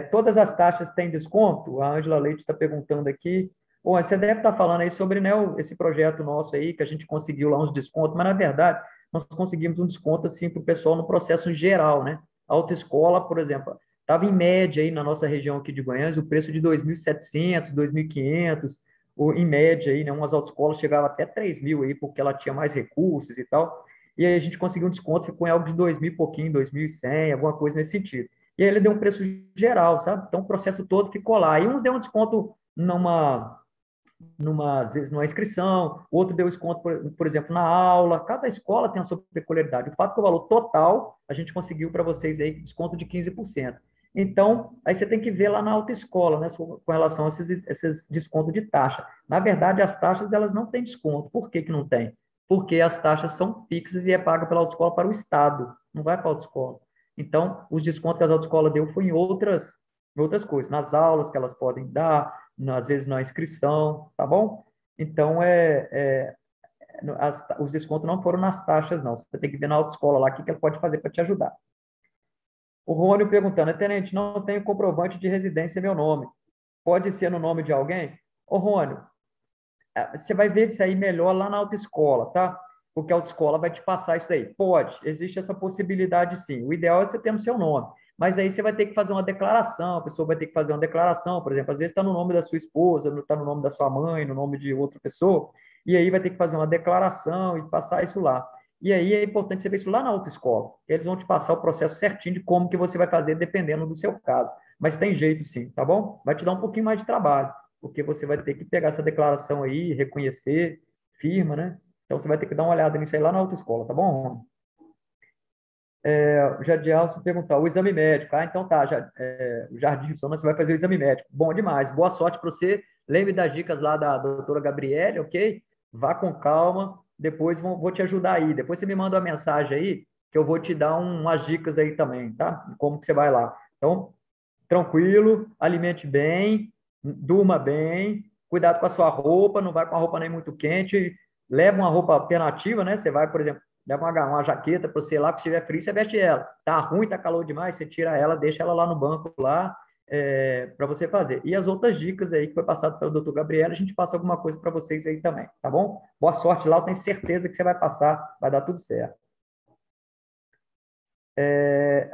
Todas as taxas têm desconto? A Ângela Leite está perguntando aqui. Bom, você deve estar falando aí sobre, né, esse projeto nosso aí, que a gente conseguiu lá uns descontos, mas, na verdade, nós conseguimos um desconto, assim, para o pessoal no processo geral, né? A autoescola, por exemplo, estava em média aí na nossa região aqui de Goiás, o preço de 2.700, 2.500, em média aí, né? Umas autoescolas chegavam até 3.000 aí, porque ela tinha mais recursos e tal. E aí a gente conseguiu um desconto, ficou em algo de 2.000 e pouquinho, 2.100, alguma coisa nesse sentido. E aí ele deu um preço geral, sabe? Então o processo todo ficou lá. E uns deu um desconto às vezes, numa inscrição, outro deu desconto, por exemplo, na aula. Cada escola tem a sua peculiaridade. O fato é que o valor total, a gente conseguiu para vocês aí desconto de 15%. Então, aí você tem que ver lá na autoescola, né, com relação a esses descontos de taxa. Na verdade, as taxas, elas não têm desconto. Por que que não tem? Porque as taxas são fixas e é paga pela autoescola para o Estado, não vai para a autoescola. Então, os descontos que as autoescolas deu foi em outras coisas, nas aulas que elas podem dar, às vezes na inscrição, tá bom? Então, os descontos não foram nas taxas, não. Você tem que ver na autoescola lá o que ela pode fazer para te ajudar. O Rônio perguntando, tenente, não tenho comprovante de residência em meu nome. Pode ser no nome de alguém? Ô, Rônio, você vai ver isso aí melhor lá na autoescola, tá? porque a autoescola vai te passar isso daí. Pode, existe essa possibilidade sim. O ideal é você ter no seu nome. Mas aí você vai ter que fazer uma declaração, a pessoa vai ter que fazer uma declaração, por exemplo, às vezes está no nome da sua esposa, não está no nome da sua mãe, no nome de outra pessoa, e aí vai ter que fazer uma declaração e passar isso lá. E aí é importante você ver isso lá na autoescola. Eles vão te passar o processo certinho de como que você vai fazer, dependendo do seu caso. Mas tem jeito sim, tá bom? Vai te dar um pouquinho mais de trabalho, porque você vai ter que pegar essa declaração aí, reconhecer, firma, né? Então você vai ter que dar uma olhada nisso aí lá na autoescola, tá bom? O Jadielson perguntar, o exame médico. Ah, então tá, o Jardim, você vai fazer o exame médico. Bom demais, boa sorte para você. Lembre das dicas lá da doutora Gabriele, ok? Vá com calma, depois vou te ajudar aí. Depois você me manda uma mensagem aí, que eu vou te dar umas dicas aí também, tá? Como que você vai lá. Então, tranquilo, alimente bem, durma bem, cuidado com a sua roupa, não vai com a roupa nem muito quente, leva uma roupa alternativa, né? Você vai, por exemplo, leva uma jaqueta para você lá, que se estiver frio, você veste ela. Tá ruim, tá calor demais, você tira ela, deixa ela lá no banco lá, para você fazer. E as outras dicas aí que foi passado pelo doutor Gabriel, a gente passa alguma coisa para vocês aí também, tá bom? Boa sorte lá, eu tenho certeza que você vai passar, vai dar tudo certo.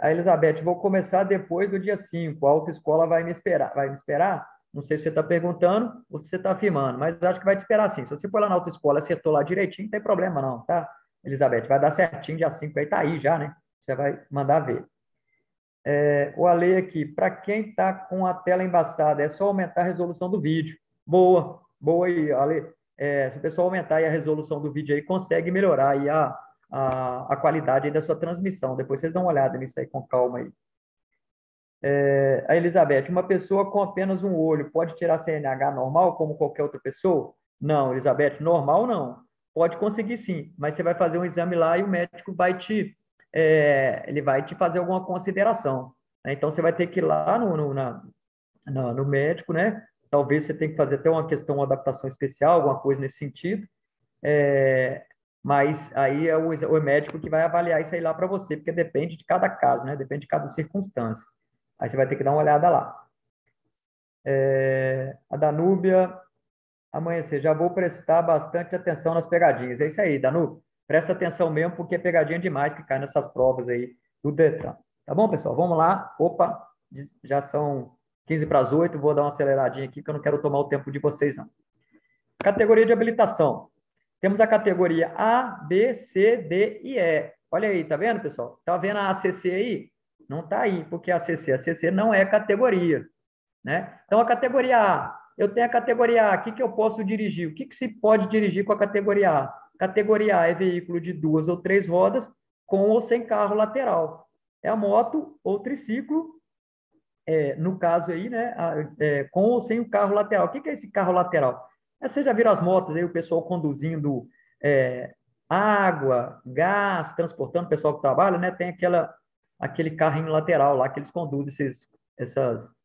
A Elizabeth, vou começar depois do dia 5. A autoescola vai me esperar. Vai me esperar? Não sei se você está perguntando ou se você está afirmando, mas acho que vai te esperar sim. Se você for lá na autoescola e acertou lá direitinho, não tem problema não, tá? Elizabeth, vai dar certinho dia 5 aí, tá aí já, né? Você vai mandar ver. O Ale aqui, para quem está com a tela embaçada, é só aumentar a resolução do vídeo. Boa, boa aí, Ale. Se o pessoal aumentar aí a resolução do vídeo aí, consegue melhorar aí a qualidade aí da sua transmissão. Depois vocês dão uma olhada nisso aí com calma aí. A Elizabeth, uma pessoa com apenas um olho pode tirar CNH normal, como qualquer outra pessoa? Não, Elizabeth, normal não. Pode conseguir sim, mas você vai fazer um exame lá e o médico ele vai te fazer alguma consideração, né? Então você vai ter que ir lá no médico, né? Talvez você tenha que fazer até uma questão, uma adaptação especial, alguma coisa nesse sentido. É, mas aí é o médico que vai avaliar isso aí lá para você, porque depende de cada caso, né? Depende de cada circunstância. Aí você vai ter que dar uma olhada lá. A Danúbia, amanhecer, já vou prestar bastante atenção nas pegadinhas. É isso aí, Danúbia. Presta atenção mesmo, porque é pegadinha demais que cai nessas provas aí do Detran. Tá bom, pessoal? Vamos lá. Opa, já são 15 para as 8. Vou dar uma aceleradinha aqui, que eu não quero tomar o tempo de vocês, não. Categoria de habilitação. Temos a categoria A, B, C, D e E. Olha aí, tá vendo, pessoal? Tá vendo a ACC aí? Não tá aí, porque a ACC não é categoria, né? Então, a categoria A, eu tenho a categoria A, o que eu posso dirigir? O que se pode dirigir com a categoria A? Categoria A é veículo de 2 ou 3 rodas, com ou sem carro lateral. É a moto ou triciclo, no caso aí, né? Com ou sem o carro lateral. O que é esse carro lateral? Vocês já viram as motos aí, o pessoal conduzindo água, gás, transportando o pessoal que trabalha, né? Tem aquele carrinho lateral lá que eles conduzem esses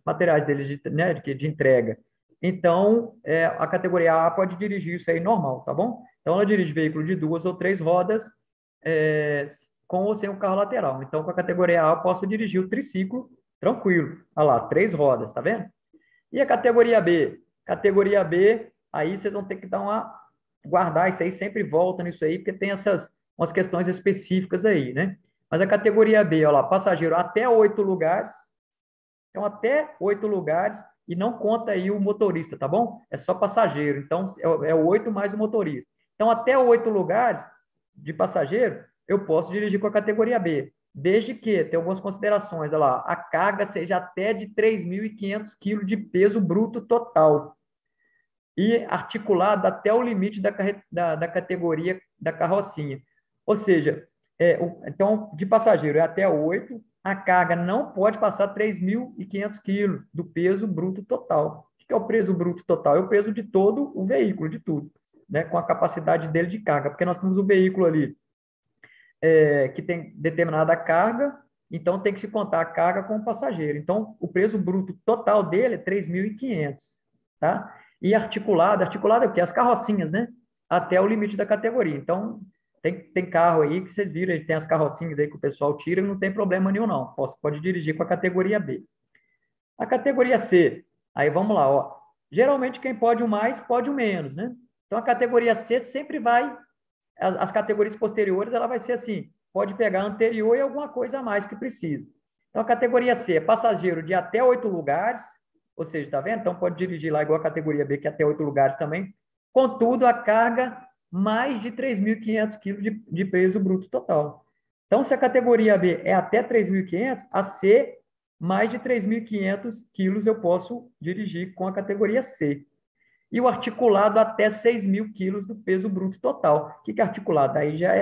materiais deles né, de entrega. Então, a categoria A pode dirigir isso aí normal, tá bom? Então, ela dirige veículo de 2 ou 3 rodas, com ou sem o carro lateral. Então, com a categoria A, eu posso dirigir o triciclo tranquilo. Olha lá, 3 rodas, tá vendo? E a categoria B? Categoria B, aí vocês vão ter que guardar isso aí, sempre volta nisso aí, porque tem umas questões específicas aí, né? Mas a categoria B, olha lá, passageiro até 8 lugares, então até 8 lugares, e não conta aí o motorista, tá bom? É só passageiro, então é 8 mais o motorista. Então até 8 lugares de passageiro, eu posso dirigir com a categoria B, desde que, tem algumas considerações, olha lá, a carga seja até de 3.500 kg de peso bruto total e articulada até o limite da categoria da carrocinha. Ou seja, então, de passageiro é até 8, a carga não pode passar 3.500 quilos do peso bruto total. O que é o peso bruto total? É o peso de todo o veículo, de tudo, né? Com a capacidade dele de carga, porque nós temos o veículo ali que tem determinada carga, então tem que se contar a carga com o passageiro. Então, o peso bruto total dele é 3.500, tá? E articulado é o quê? As carrocinhas, né? Até o limite da categoria. Então, tem carro aí que vocês viram, tem as carrocinhas aí que o pessoal tira e não tem problema nenhum, não. Pode dirigir com a categoria B. A categoria C, aí vamos lá, ó. Geralmente quem pode o mais, pode o menos, né? Então, a categoria C sempre vai as categorias posteriores, ela vai ser assim, pode pegar anterior e alguma coisa a mais que precisa. Então, a categoria C é passageiro de até 8 lugares, ou seja, está vendo? Então, pode dirigir lá igual a categoria B, que é até 8 lugares também. Contudo, a carga mais de 3.500 quilos de peso bruto total. Então, se a categoria B é até 3.500, a C, mais de 3.500 quilos eu posso dirigir com a categoria C. E o articulado até 6.000 quilos do peso bruto total. O que é articulado? Aí já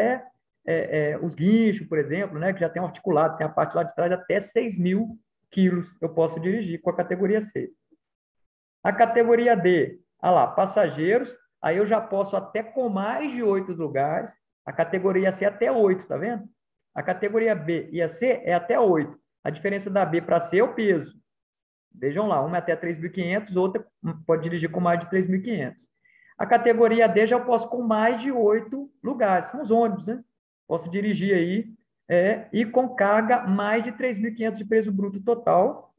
os guinchos, por exemplo, né, que já tem um articulado, tem a parte lá de trás até 6.000 quilos eu posso dirigir com a categoria C. A categoria D, lá, passageiros, aí eu já posso até com mais de 8 lugares, a categoria C até 8, tá vendo? A categoria B e a C é até 8. A diferença da B para C é o peso. Vejam lá, uma é até 3.500, outra pode dirigir com mais de 3.500. A categoria D já eu posso com mais de 8 lugares, são os ônibus, né? Posso dirigir aí e com carga mais de 3.500 de peso bruto total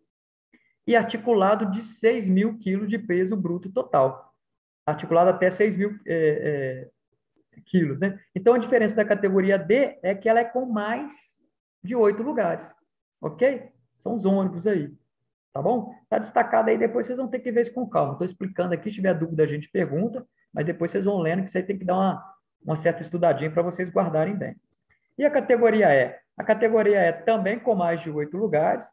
e articulado de 6.000 quilos de peso bruto total. Articulado até 6.000 quilos, né? Então, a diferença da categoria D é que ela é com mais de 8 lugares, ok? São os ônibus aí. Tá bom? Tá destacado aí, depois vocês vão ter que ver isso com calma. Estou explicando aqui, se tiver dúvida a gente pergunta, mas depois vocês vão lendo que isso aí tem que dar uma certa estudadinha para vocês guardarem bem. E a categoria E? A categoria E também com mais de 8 lugares,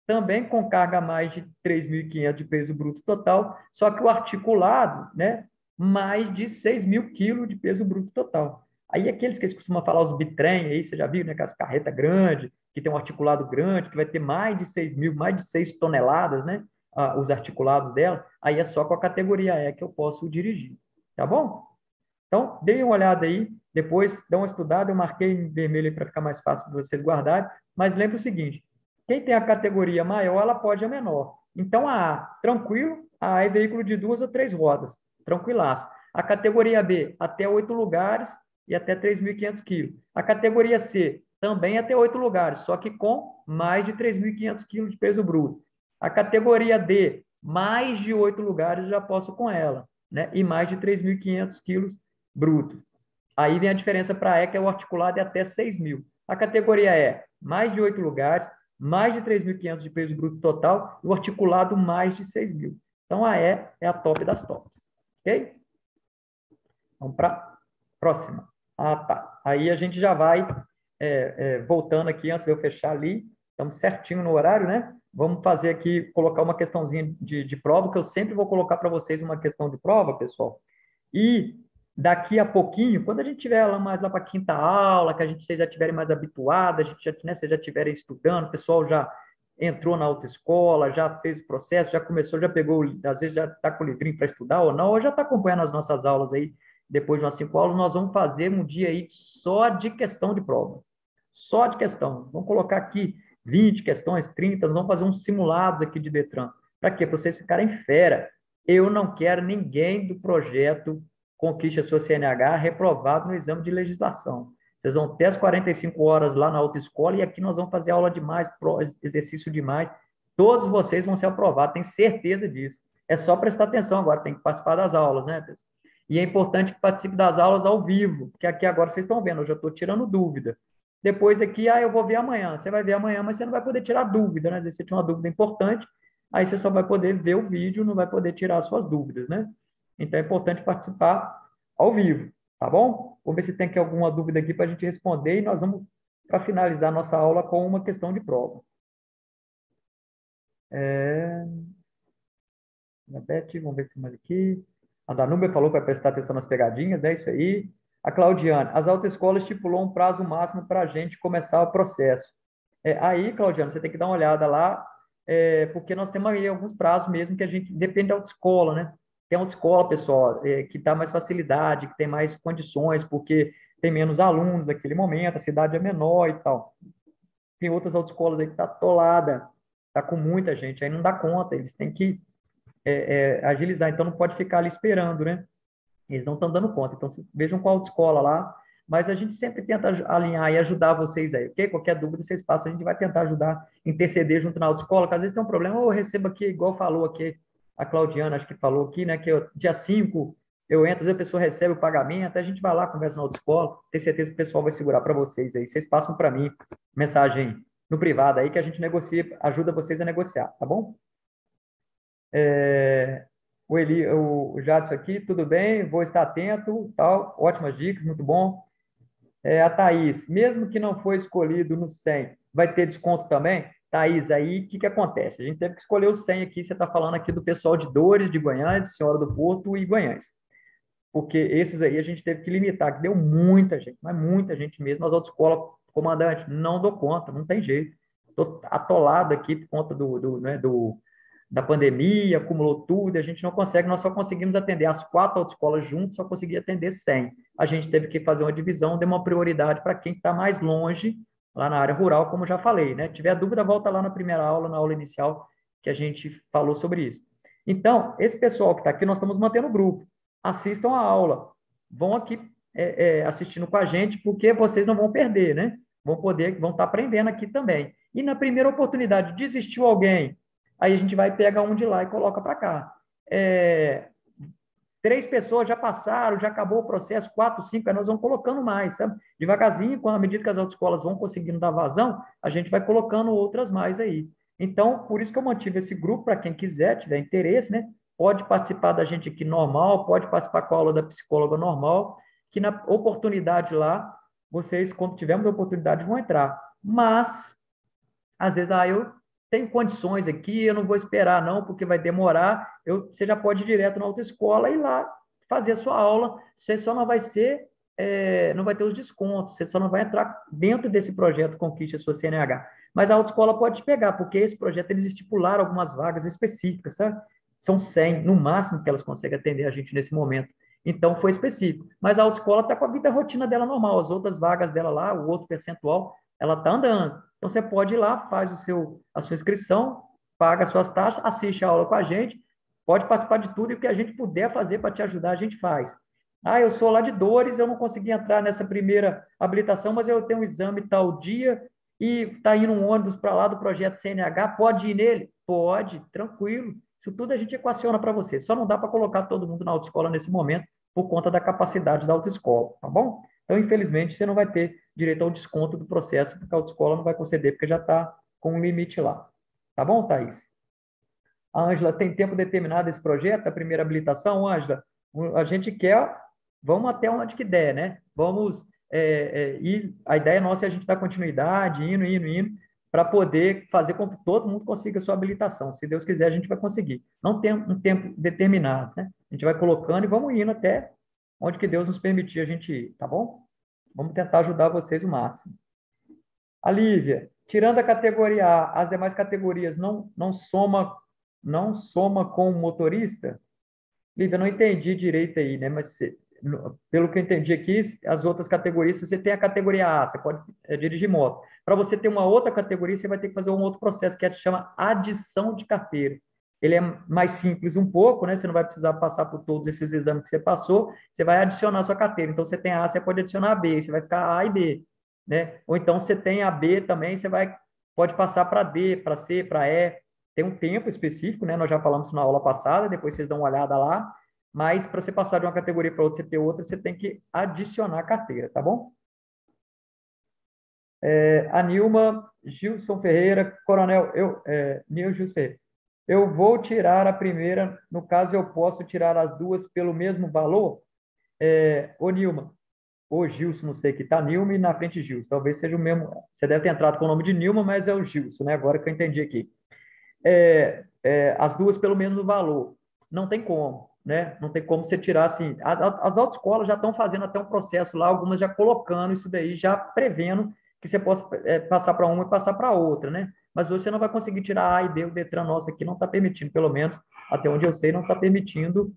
também com carga mais de 3.500 de peso bruto total, só que o articulado, né, mais de 6.000 quilos de peso bruto total. Aí aqueles que eles costumam falar, os bitrem, aí você já viu, né, aquelas carretas grandes, que tem um articulado grande, que vai ter mais de 6.000, mais de 6 toneladas, né, os articulados dela, aí é só com a categoria E que eu posso dirigir, tá bom? Então, deem uma olhada aí, depois dá uma estudada, eu marquei em vermelho para ficar mais fácil de vocês guardarem, mas lembre o seguinte, quem tem a categoria maior, ela pode a menor. Então, a A, tranquilo, a A é veículo de 2 ou 3 rodas, tranquilaço. A categoria B, até 8 lugares e até 3.500 quilos. A categoria C, também até 8 lugares, só que com mais de 3.500 quilos de peso bruto. A categoria D, mais de 8 lugares, eu já posso com ela, né? E mais de 3.500 quilos bruto. Aí vem a diferença para a E, que é o articulado, é até 6.000. A categoria E, mais de 8 lugares, mais de 3.500 de peso bruto total, e o articulado mais de 6.000. Então, a E é a top das tops. Ok? Vamos para a próxima. Ah, tá. Aí a gente já vai voltando aqui, antes de eu fechar ali. Estamos certinho no horário, né? Vamos fazer aqui, colocar uma questãozinha de prova, que eu sempre vou colocar para vocês uma questão de prova, pessoal. E daqui a pouquinho, quando a gente tiver lá mais lá para a quinta aula, que vocês já estiverem mais habituados, a gente já, né, vocês já estiverem estudando, o pessoal já entrou na autoescola, já fez o processo, já começou, já pegou, às vezes já está com o livrinho para estudar ou não, ou já está acompanhando as nossas aulas aí, depois de umas 5 aulas, nós vamos fazer um dia aí só de questão de prova. Só de questão. Vamos colocar aqui 20 questões, 30, nós vamos fazer uns simulados aqui de Detran. Para quê? Para vocês ficarem fera. Eu não quero ninguém do projeto Conquiste a Sua CNH reprovado no exame de legislação. Vocês vão ter as 45 horas lá na autoescola e aqui nós vamos fazer aula demais, exercício demais. Todos vocês vão ser aprovados, tenho certeza disso. É só prestar atenção agora, tem que participar das aulas, né, pessoal? E é importante que participe das aulas ao vivo, porque aqui agora vocês estão vendo, eu já estou tirando dúvida. Depois aqui, eu vou ver amanhã. Você vai ver amanhã, mas você não vai poder tirar dúvida, né? Às vezes você tinha uma dúvida importante, aí você só vai poder ver o vídeo, não vai poder tirar as suas dúvidas, né? Então é importante participar ao vivo, tá bom? Vamos ver se tem aqui alguma dúvida aqui para a gente responder e nós vamos para finalizar nossa aula com uma questão de prova. Beth, vamos ver se tem mais aqui. A Danúbia falou que vai prestar atenção nas pegadinhas, é isso aí. A Claudiane, as autoescolas estipulou um prazo máximo para a gente começar o processo. Aí, Claudiane, você tem que dar uma olhada lá, porque nós temos aí alguns prazos mesmo que a gente depende da autoescola, né? Tem autoescola, pessoal, que dá mais facilidade, que tem mais condições, porque tem menos alunos naquele momento, a cidade é menor e tal. Tem outras autoescolas aí que está atolada, está com muita gente, aí não dá conta, eles têm que agilizar, então não pode ficar ali esperando, né? Eles não estão dando conta, então vejam qual autoescola lá, mas a gente sempre tenta alinhar e ajudar vocês aí, ok? Qualquer dúvida vocês passam, a gente vai tentar ajudar, interceder junto na autoescola, que às vezes tem um problema, ou eu recebo aqui, igual falou aqui a Claudiana, acho que falou aqui, né, que dia 5 eu entro, às vezes a pessoa recebe o pagamento, a gente vai lá, conversa na autoescola, tenho certeza que o pessoal vai segurar para vocês aí. Vocês passam para mim mensagem no privado aí que a gente negocia, ajuda vocês a negociar, tá bom? O Jadson aqui, tudo bem? Vou estar atento, tal. Ótimas dicas, muito bom. A Thaís, mesmo que não foi escolhido no 100, vai ter desconto também? Thaís, aí o que acontece? A gente teve que escolher o 100 aqui, você está falando aqui do pessoal de Dores, de Guanhães, de Senhora do Porto e Guanhães. Porque esses aí a gente teve que limitar, que deu muita gente, mas muita gente mesmo. As autoescolas, comandante, não dou conta, não tem jeito. Estou atolado aqui por conta da pandemia, acumulou tudo, a gente não consegue, nós só conseguimos atender as 4 autoescolas juntos, só consegui atender 100. A gente teve que fazer uma divisão, deu uma prioridade para quem está mais longe, lá na área rural, como já falei, né? Tiver dúvida, volta lá na primeira aula, na aula inicial, que a gente falou sobre isso. Então, esse pessoal que está aqui, nós estamos mantendo o grupo. Assistam a aula, vão aqui assistindo com a gente, porque vocês não vão perder, né? Vão estar aprendendo aqui também. E na primeira oportunidade, desistiu alguém, aí a gente vai pegar um de lá e coloca para cá. 3 pessoas já passaram, já acabou o processo, 4, 5, aí nós vamos colocando mais, sabe? Devagarzinho, à medida que as autoescolas vão conseguindo dar vazão, a gente vai colocando outras mais aí. Então, por isso que eu mantive esse grupo, para quem quiser, tiver interesse, né? Pode participar da gente aqui normal, pode participar com a aula da psicóloga normal, que na oportunidade lá, vocês, quando tivermos a oportunidade, vão entrar. Mas, às vezes, eu tenho condições aqui, eu não vou esperar não, porque vai demorar. Você já pode ir direto na autoescola e ir lá fazer a sua aula. Você só não vai não vai ter os descontos, você só não vai entrar dentro desse projeto Conquiste a sua CNH. Mas a autoescola pode te pegar, porque esse projeto eles estipularam algumas vagas específicas, sabe? São 100, no máximo que elas conseguem atender a gente nesse momento. Então, foi específico. Mas a autoescola está com a vida a rotina dela normal. As outras vagas dela lá, o outro percentual, ela está andando. Então, você pode ir lá, faz a sua inscrição, paga as suas taxas, assiste a aula com a gente, pode participar de tudo e o que a gente puder fazer para te ajudar, a gente faz. Eu sou lá de Dores, eu não consegui entrar nessa primeira habilitação, mas eu tenho um exame tal dia e está indo um ônibus para lá do projeto CNH, pode ir nele? Pode, tranquilo. Isso tudo a gente equaciona para você. Só não dá para colocar todo mundo na autoescola nesse momento por conta da capacidade da autoescola, tá bom? Então, infelizmente, você não vai ter direito ao desconto do processo, porque a autoescola não vai conceder, porque já está com um limite lá. Tá bom, Thaís? A Ângela, tem tempo determinado esse projeto, a primeira habilitação, Ângela? A gente quer, vamos até onde que der, né? Vamos ir, a ideia nossa é a gente dar continuidade, indo, para poder fazer com que todo mundo consiga a sua habilitação. Se Deus quiser, a gente vai conseguir. Não tem um tempo determinado, né? A gente vai colocando e vamos indo até onde que Deus nos permitir a gente ir, tá bom? Vamos tentar ajudar vocês o máximo. A Lívia, tirando a categoria A, as demais categorias não soma com o motorista? Lívia, não entendi direito aí, né? Mas pelo que eu entendi aqui, as outras categorias, se você tem a categoria A, você pode dirigir moto. Para você ter uma outra categoria, você vai ter que fazer um outro processo que chama adição de carteira. Ele é mais simples um pouco, né? Você não vai precisar passar por todos esses exames que você passou, você vai adicionar a sua carteira. Então, você tem A, você pode adicionar a B, você vai ficar A e B, né? Ou então, você tem a B também, pode passar para D, para C, para E. Tem um tempo específico, né? Nós já falamos na aula passada, depois vocês dão uma olhada lá. Mas para você passar de uma categoria para outra, você ter outra, você tem que adicionar a carteira, tá bom? A Nilma Gilson Ferreira, Coronel, Nil Gilson Ferreira. Eu vou tirar a primeira, no caso, eu posso tirar as duas pelo mesmo valor? Ô, Nilma, ou Gilson, não sei, que está Nilma e na frente Gilson. Talvez seja o mesmo. Você deve ter entrado com o nome de Nilma, mas é o Gilson, né? Agora que eu entendi aqui. As duas pelo mesmo valor. Não tem como, né? Não tem como você tirar assim. As autoescolas já estão fazendo até um processo lá, algumas já colocando isso daí, já prevendo que você possa passar para uma e passar para outra, né? Mas hoje você não vai conseguir tirar A e B, o Detran nosso aqui não está permitindo, pelo menos até onde eu sei, não está permitindo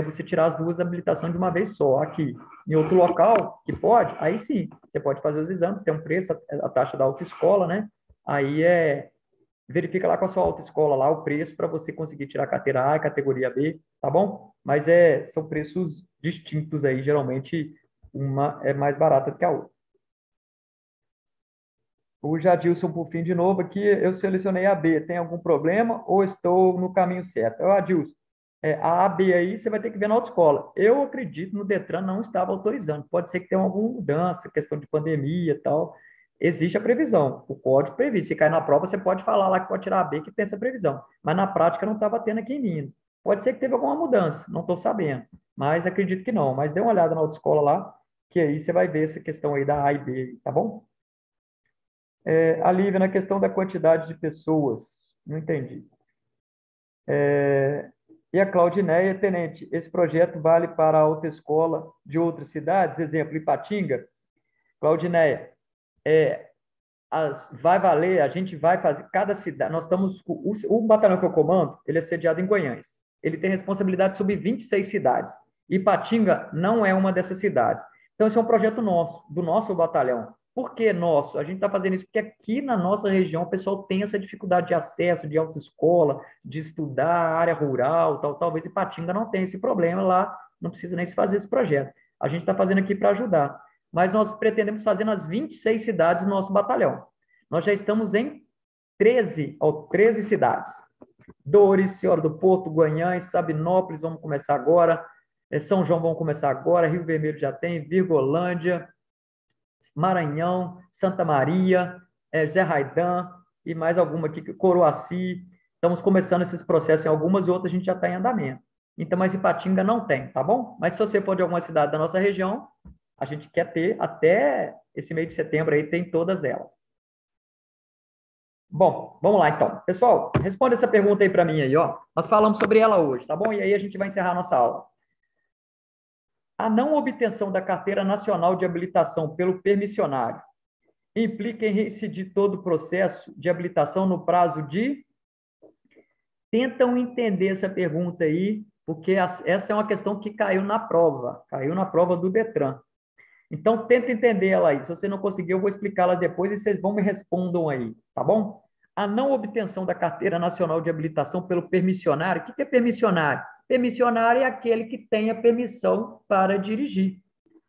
você tirar as duas habilitações de uma vez só. Aqui, em outro local, que pode, aí sim, você pode fazer os exames, tem um preço, a taxa da autoescola, né? Aí verifica lá com a sua autoescola lá o preço para você conseguir tirar a carteira A e categoria B, tá bom? Mas são preços distintos aí, geralmente uma é mais barata do que a outra. O Jadilson, por fim, de novo aqui, eu selecionei a B, tem algum problema ou estou no caminho certo? Adilson, A AB aí você vai ter que ver na autoescola. Eu acredito no Detran não estava autorizando. Pode ser que tenha alguma mudança, questão de pandemia e tal. Existe a previsão. O código prevê. Se cair na prova, você pode falar lá que pode tirar a B, que tem essa previsão. Mas na prática não estava tendo aqui em Minas. Pode ser que teve alguma mudança, não estou sabendo. Mas acredito que não. Mas dê uma olhada na autoescola lá, que aí você vai ver essa questão aí da A e B, tá bom? A Lívia, na questão da quantidade de pessoas, não entendi. E a Claudineia, tenente, esse projeto vale para a autoescola de outras cidades? Exemplo, Ipatinga. Claudineia, vai valer, a gente vai fazer, cada cidade, nós estamos, o batalhão que eu comando, ele é sediado em Goiânia. Ele tem responsabilidade sobre 26 cidades. Ipatinga não é uma dessas cidades. Então, esse é um projeto nosso, do nosso batalhão. Por que nosso? A gente está fazendo isso porque aqui na nossa região o pessoal tem essa dificuldade de acesso, de autoescola, de estudar, área rural, tal. Talvez Ipatinga não tenha esse problema lá, não precisa nem se fazer esse projeto. A gente está fazendo aqui para ajudar. Mas nós pretendemos fazer nas 26 cidades do nosso batalhão. Nós já estamos em 13 cidades. Dores, Senhora do Porto, Guanhães, Sabinópolis, vamos começar agora. São João, vamos começar agora. Rio Vermelho já tem, Virgolândia, Maranhão, Santa Maria, Zé Raidan e mais alguma aqui, Coroaci. Estamos começando esses processos em algumas e outras a gente já está em andamento. Então, mas Ipatinga não tem, tá bom? Mas se você for de alguma cidade da nossa região, a gente quer ter até esse mês de setembro aí, tem todas elas. Bom, vamos lá então. Pessoal, responda essa pergunta aí para mim aí, ó. Nós falamos sobre ela hoje, tá bom? E aí a gente vai encerrar a nossa aula. A não obtenção da carteira nacional de habilitação pelo permissionário implica em reincidir todo o processo de habilitação no prazo de... Tentam entender essa pergunta aí, porque essa é uma questão que caiu na prova do Detran. Então, tenta entender ela aí. Se você não conseguir, eu vou explicá-la depois e vocês vão me respondam aí, tá bom? A não obtenção da carteira nacional de habilitação pelo permissionário. O que é permissionário? Permissionário é aquele que tem a permissão para dirigir.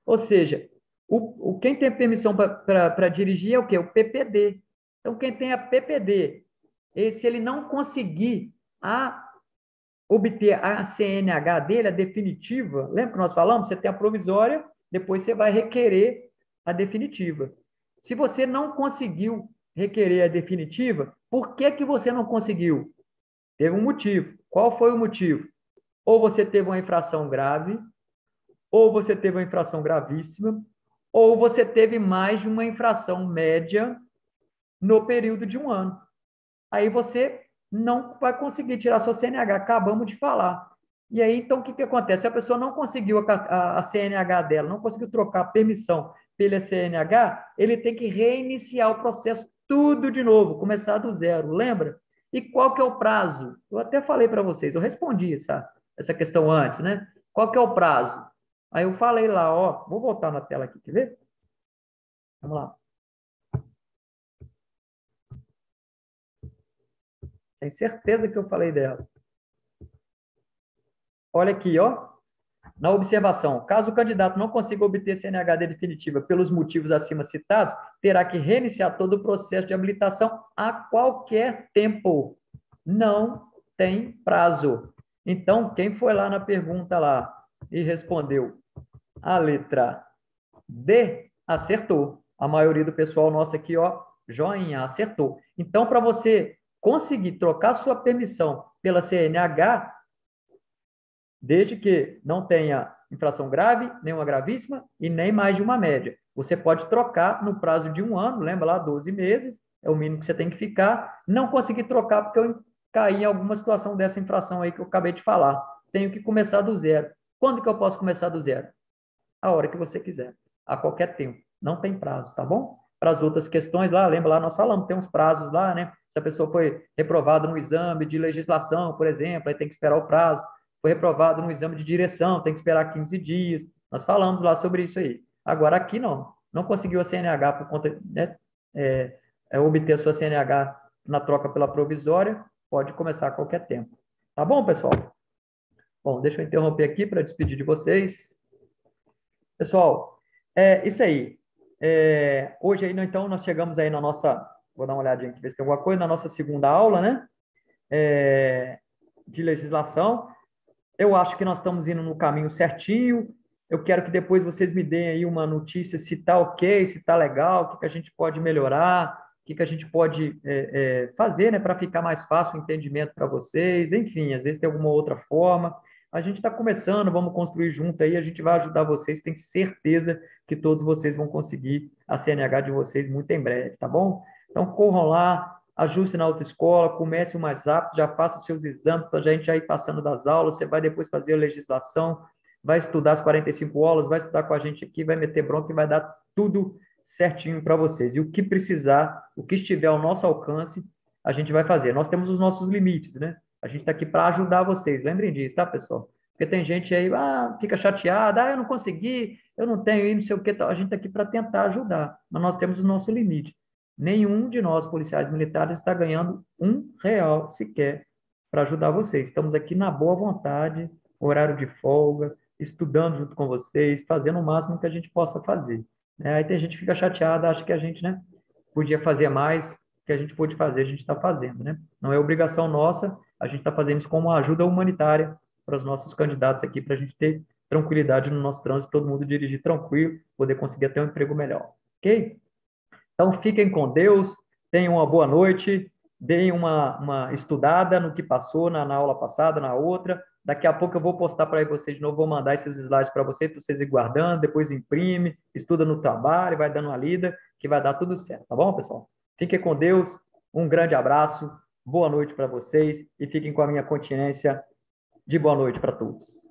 Ou seja, quem tem permissão para dirigir é o quê? O PPD. Então, quem tem a PPD, se ele não conseguir obter a CNH dele, a definitiva, lembra que nós falamos? Você tem a provisória, depois você vai requerer a definitiva. Se você não conseguiu requerer a definitiva, por que que você não conseguiu? Teve um motivo. Qual foi o motivo? Ou você teve uma infração grave, ou você teve uma infração gravíssima, ou você teve mais de uma infração média no período de um ano. Aí você não vai conseguir tirar sua CNH, acabamos de falar. E aí, então, o que acontece? Se a pessoa não conseguiu a CNH dela, não conseguiu trocar a permissão pela CNH, ele tem que reiniciar o processo tudo de novo, começar do zero, lembra? E qual que é o prazo? Eu até falei para vocês, eu respondi essa questão antes, né? Qual que é o prazo? Aí eu falei lá, ó, vou voltar na tela aqui, quer ver? Vamos lá. Tenho certeza que eu falei dela. Olha aqui, ó. Na observação, caso o candidato não consiga obter CNHD definitiva pelos motivos acima citados, terá que reiniciar todo o processo de habilitação a qualquer tempo. Não tem prazo. Então, quem foi lá na pergunta lá e respondeu a letra D, acertou. A maioria do pessoal nosso aqui, ó, joinha, acertou. Então, para você conseguir trocar sua permissão pela CNH, desde que não tenha infração grave, nenhuma gravíssima e nem mais de uma média. Você pode trocar no prazo de um ano, lembra lá, 12 meses, é o mínimo que você tem que ficar. Não consegui trocar porque eu caí em alguma situação dessa infração aí que eu acabei de falar. Tenho que começar do zero. Quando que eu posso começar do zero? A hora que você quiser, a qualquer tempo. Não tem prazo, tá bom? Para as outras questões lá, lembra lá, nós falamos, tem uns prazos lá, né? Se a pessoa foi reprovada no exame de legislação, por exemplo, aí tem que esperar o prazo. Foi reprovado no exame de direção, tem que esperar 15 dias. Nós falamos lá sobre isso aí. Agora, aqui não. Não conseguiu a CNH por conta, né? Obter a sua CNH na troca pela provisória, pode começar a qualquer tempo. Tá bom, pessoal? Bom, deixa eu interromper aqui para despedir de vocês. Pessoal, isso aí. Hoje aí, então, nós chegamos aí na nossa... Vou dar uma olhadinha aqui, ver se tem alguma coisa. Na nossa segunda aula, né? De legislação. eu acho que nós estamos indo no caminho certinho. Eu quero que depois vocês me deem aí uma notícia se está ok, se está legal, o que que a gente pode melhorar, o que que a gente pode fazer, né, para ficar mais fácil o entendimento para vocês. Enfim, às vezes tem alguma outra forma. A gente está começando, vamos construir junto aí, a gente vai ajudar vocês, tenho certeza que todos vocês vão conseguir a CNH de vocês muito em breve, tá bom? Então, corram lá, ajuste na autoescola, comece o mais rápido, já faça seus exames para a gente já ir passando das aulas, você vai depois fazer a legislação, vai estudar as 45 aulas, vai estudar com a gente aqui, vai meter bronca e vai dar tudo certinho para vocês. E o que precisar, o que estiver ao nosso alcance, a gente vai fazer. Nós temos os nossos limites, né? A gente está aqui para ajudar vocês, lembrem disso, tá, pessoal? Porque tem gente aí, fica chateada, eu não consegui, eu não tenho, não sei o que, a gente está aqui para tentar ajudar, mas nós temos o nosso limite. Nenhum de nós, policiais militares, está ganhando R$ 1 sequer para ajudar vocês. Estamos aqui na boa vontade, horário de folga, estudando junto com vocês, fazendo o máximo que a gente possa fazer. Aí tem gente que fica chateada, acha que a gente, né, podia fazer mais, que a gente pôde fazer, a gente está fazendo, né? Não é obrigação nossa, a gente está fazendo isso como uma ajuda humanitária para os nossos candidatos aqui, para a gente ter tranquilidade no nosso trânsito, todo mundo dirigir tranquilo, poder conseguir até um emprego melhor, ok? Então, fiquem com Deus, tenham uma boa noite, deem uma estudada no que passou na aula passada, na outra. Daqui a pouco eu vou postar para vocês de novo, vou mandar esses slides para vocês ir guardando, depois imprime, estuda no trabalho, vai dando uma lida, que vai dar tudo certo, tá bom, pessoal? Fiquem com Deus, um grande abraço, boa noite para vocês e fiquem com a minha continência de boa noite para todos.